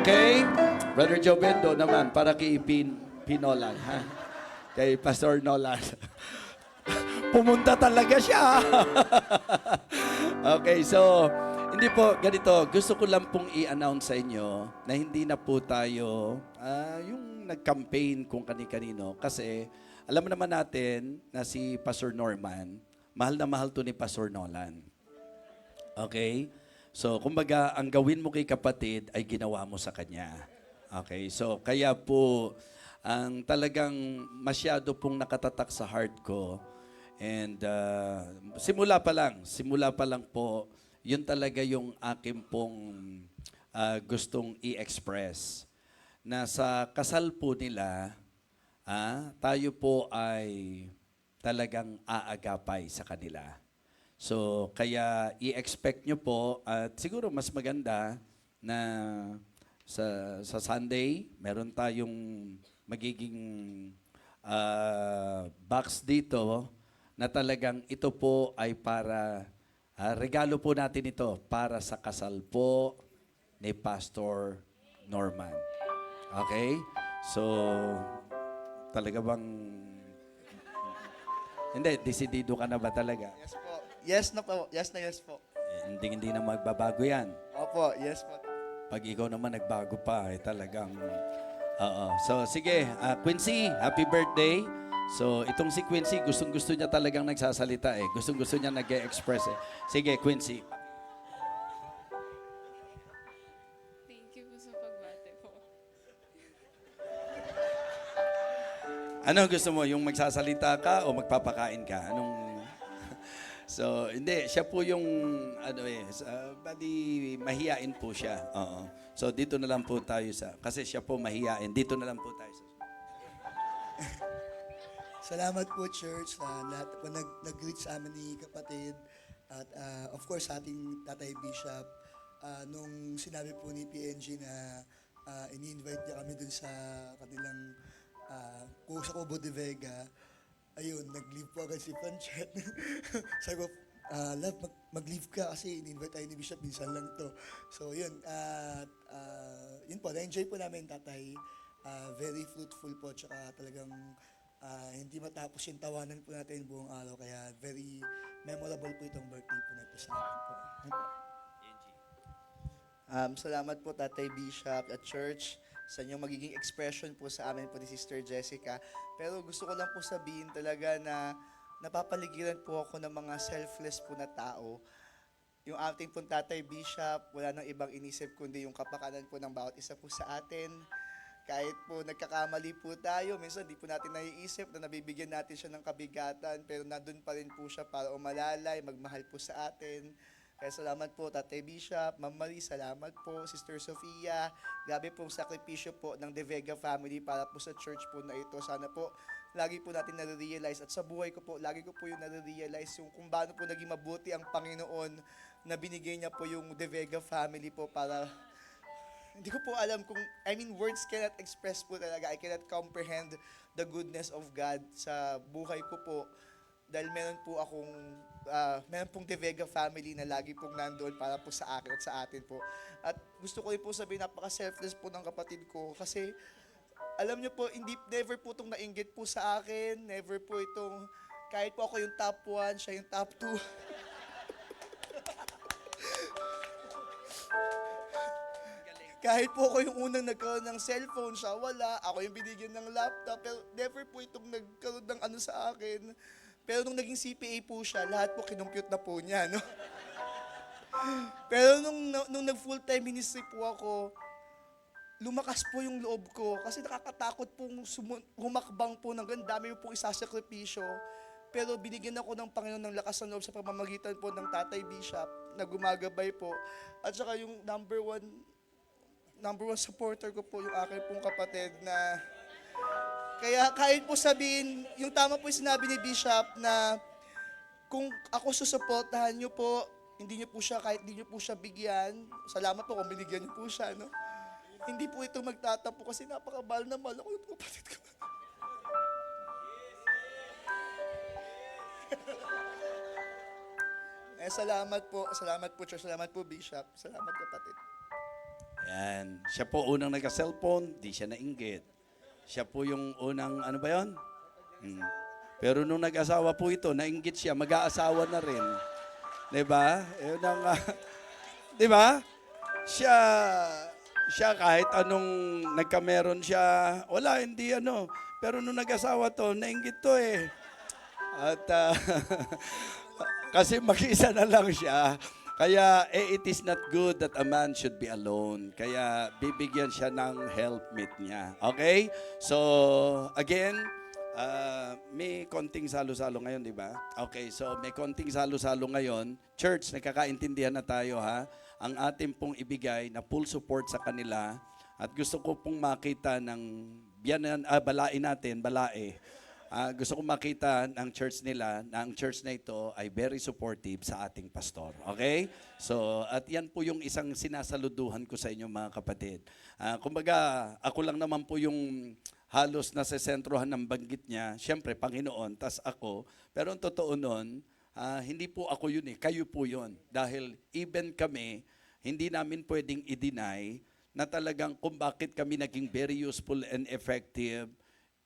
Okay? Brother Joe Bendo naman, para kay Pinolan, ha? Kay Pastor Nolan. Pumunta talaga siya. Okay, so, hindi po, ganito, gusto ko lang pong i-announce sa inyo na hindi na po tayo yung nag-campaign kung kani-kanino. Kasi, alam naman natin na si Pastor Norman, mahal na mahal to ni Pastor Nolan. Okay? So, kumbaga, ang gawin mo kay kapatid ay ginawa mo sa kanya. Okay? So, kaya po, ang talagang masyado pong nakatatak sa heart ko. And simula pa lang po, yun talaga yung akin pong gustong i-express. Na sa kasal po nila, tayo po ay talagang aagapay sa kanila. So, kaya i-expect nyo po, at siguro mas maganda na sa Sunday, meron tayong magiging box dito na talagang ito po ay para, regalo po natin ito para sa kasal po ni Pastor Norman. Okay? So, talaga bang, hindi, desidido ka na ba talaga? Yes po. Yes na po. Yes na yes po. Hindi na magbabago yan. Opo, yes po. Pag ikaw naman nagbago pa, talagang, oo. So, sige, Quincy, happy birthday. So, itong si Quincy, gustong-gusto niya talagang nagsasalita eh. Gustong-gusto niya nag-express eh. Sige, Quincy. Thank you po sa pagbate po. Ano gusto mo? Yung magsasalita ka o magpapakain ka? Anong... So, hindi. Siya po yung, bali, mahiyain po siya. Oo. So, dito na lang po tayo kasi siya po mahiyain. Dito na lang po tayo sa... Salamat po, Church, sa lahat po nag-greet sa amin ni kapatid. At of course, sa ating Tatay Bishop, nung sinabi po ni PNG na ini-invite niya kami dun sa kanilang sa Cobo de Vega, ayun, nag-leave po agad si Panchet. Sabi ko, love, mag-leave ka kasi in-invite tayo ni Bishop, minsan lang to. So, yun. Yun po, na-enjoy po namin, Tatay. Very fruitful po, tsaka talagang hindi matapos yung tawanan po natin buong araw. Kaya very memorable po itong birthday po na ito sa akin po. Salamat po, Tatay Bishop at Church, sa inyong magiging expression po sa amin po ni Sister Jessica. Pero gusto ko lang po sabihin talaga na napapaligiran po ako ng mga selfless po na tao. Yung ating pong Tatay Bishop, wala nang ibang inisip kundi yung kapakanan po ng bawat isa po sa atin. kahit po nagkakamali po tayo, minsan di po natin naiisip na nabibigyan natin siya ng kabigatan, pero nandun pa rin po siya para umalalay, magmahal po sa atin. Kaya salamat po, Tatay Bishop, Ma'am Marie, salamat po, Sister Sofia. Grabe pong sakripisyo po ng De Vega family para po sa church po na ito. Sana po, lagi po natin nare-realize at sa buhay ko po, lagi ko po yung nare-realize yung kung paano po naging mabuti ang Panginoon na binigay niya po yung De Vega family po para hindi ko po alam kung, words cannot express po talaga. I cannot comprehend the goodness of God sa buhay ko po. Dahil meron pong De Vega family na lagi pong nandoon para po sa akin at sa atin po. At gusto ko rin po sabihin, napaka-selfless po ng kapatid ko. Kasi, alam niyo po, never po itong nainggit po sa akin. Never po itong, kahit po ako yung top 1, siya yung top 2. Kahit po ako yung unang nagkaroon ng cellphone, siya wala. Ako yung binigyan ng laptop. Pero never po itong nagkaroon ng ano sa akin. Pero nung naging CPA po siya, lahat po kinumpute na po niya, no? Pero nung nag-full-time ministry po ako, lumakas po yung loob ko. Kasi nakakatakot pong humakbang po ng dami pong isasakripisyo. Pero binigyan ako ng Panginoon ng lakas ng loob sa pamamagitan po ng Tatay Bishop na gumagabay po. At saka yung number one supporter ko po yung aking pong kapatid na kaya kahit po sabihin, yung tama po yung sinabi ni Bishop na kung ako susuportahan nyo po, hindi nyo po siya, kahit hindi nyo po siya bigyan, salamat po kung binigyan nyo po siya, no? Hindi po ito magtatampo kasi napakabal na mahal ako yung kapatid ko. Salamat po Church, salamat po Bishop, salamat kapatid. Yan. Siya po unang nagka-cellphone, di siya nainggit. Siya po yung unang, ano ba yun? Pero nung nag-asawa po ito, nainggit siya, mag-aasawa na rin. Diba? Yun ang, diba? Siya kahit anong nagkameron siya, wala, hindi ano. Pero nung nag-asawa to, nainggit to eh. At kasi mag-isa na lang siya. Kaya it is not good that a man should be alone. Kaya bibigyan siya ng helpmate niya. Okay? So, again, may konting salo-salo ngayon, di ba? Okay, so may konting salo-salo ngayon. Church, nagkakaintindihan na tayo ha. Ang ating pong ibigay na full support sa kanila. At gusto ko pong makita ng balae natin, balae. Gusto ko makita ng church nila na ang church na ito ay very supportive sa ating pastor. Okay? So, at yan po yung isang sinasaluduhan ko sa inyo mga kapatid. Kumbaga, ako lang naman po yung halos nasa sentrohan ng banggit niya. Siyempre, Panginoon, tas ako. Pero ang totoo nun, hindi po ako yun eh. Kayo po yun. Dahil even kami, hindi namin pwedeng i-deny na talagang kung bakit kami naging very useful and effective.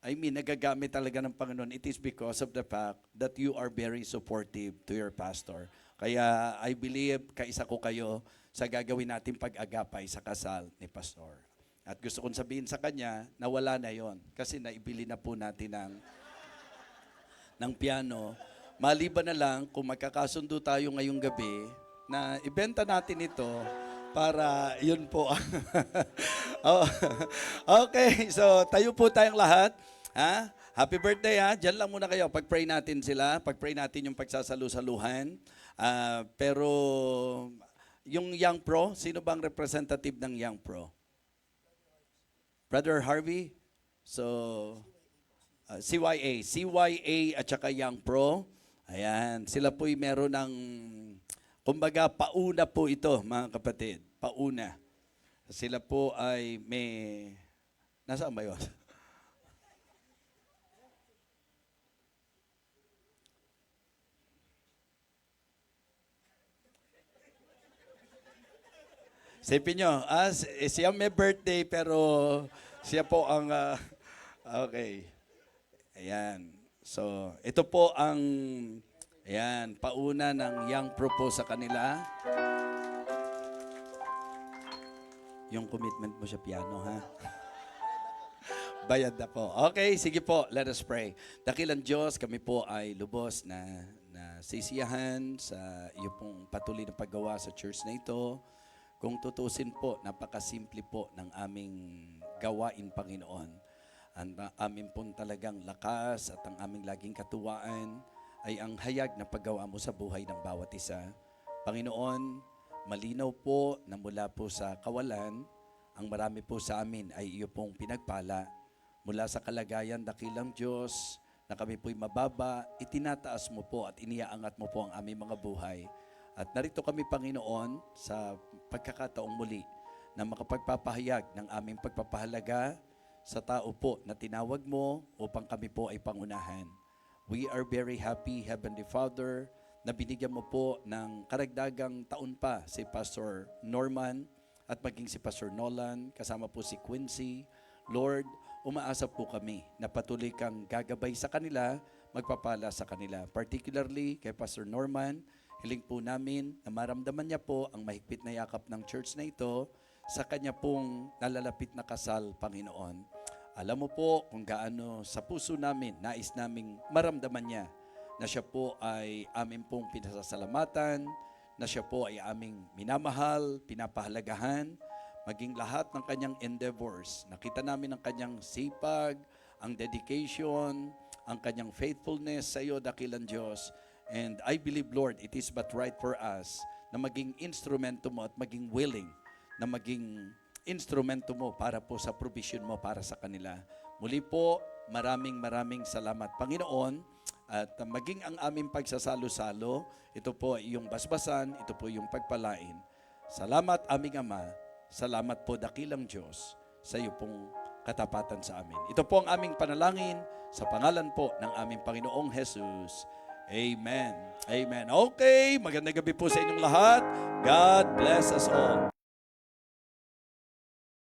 Nagagamit talaga ng Panginoon. It is because of the fact that you are very supportive to your pastor. Kaya I believe, kaisa ko kayo sa gagawin natin pag-agapay sa kasal ni pastor. At gusto kong sabihin sa kanya na wala na yon kasi naibili na po natin ng piano. Maliban na lang kung magkakasundo tayo ngayong gabi na ibenta natin ito para yun po. Okay, so tayo po tayong lahat. Happy birthday ha. Diyan lang muna kayo. Pag-pray natin sila. Pag-pray natin yung pagsasalu-saluhan. Pero yung Young Pro, sino bang representative ng Young Pro? Brother Harvey? So, CYA at saka Young Pro. Ayan, sila po'y meron ng, kumbaga, pauna po ito, mga kapatid. Pauna. Sila po ay may, nasaan ba yun? Sipin nyo, siya may birthday pero siya po ang, okay. Ayan. So, ito po ang, ayan, pauna ng Young Pro po sa kanila. Yung commitment mo sa piano, ha? Bayad na po. Okay, sige po, let us pray. Dakilang Diyos, kami po ay lubos na sisiyahan sa iyo pong patuloy na paggawa sa church na ito. Kung tutusin po, napakasimple po ng aming gawain, Panginoon. Ang amin pong talagang lakas at ang aming laging katuwaan ay ang hayag na paggawa mo sa buhay ng bawat isa. Panginoon, malinaw po na mula po sa kawalan, ang marami po sa amin ay iyo pong pinagpala. Mula sa kalagayan dakilang Diyos, na kami po'y mababa, itinataas mo po at iniaangat mo po ang aming mga buhay. At narito kami, Panginoon, sa pagkakataong muli na makapagpapahayag ng aming pagpapahalaga sa tao po na tinawag mo upang kami po ay pangunahan. We are very happy, Heavenly Father, na binigyan mo po ng karagdagang taon pa si Pastor Norman at maging si Pastor Nolan, kasama po si Quincy. Lord, umaasa po kami na patuloy kang gagabay sa kanila, magpapala sa kanila. Particularly kay Pastor Norman, hiling po namin na maramdaman niya po ang mahigpit na yakap ng church na ito sa kanya pong nalalapit na kasal, Panginoon. Alam mo po kung gaano sa puso namin, nais naming maramdaman niya na siya po ay aming pong pinasasalamatan, na siya po ay aming minamahal, pinapahalagahan, maging lahat ng kanyang endeavors. Nakita namin ang kanyang sipag, ang dedication, ang kanyang faithfulness sa iyo, dakilang Diyos. And I believe, Lord, it is but right for us na maging instrumento mo at maging willing na maging instrumento mo para po sa provision mo para sa kanila. Muli po, maraming salamat, Panginoon. At maging ang aming pagsasalo-salo, ito po ay iyong basbasan, ito po yung pagpalain. Salamat, aming Ama. Salamat po, dakilang Diyos, sa iyo pong katapatan sa amin. Ito po ang aming panalangin sa pangalan po ng aming Panginoong Jesus. Amen. Amen. Okay, magandang gabi po sa inyong lahat. God bless us all.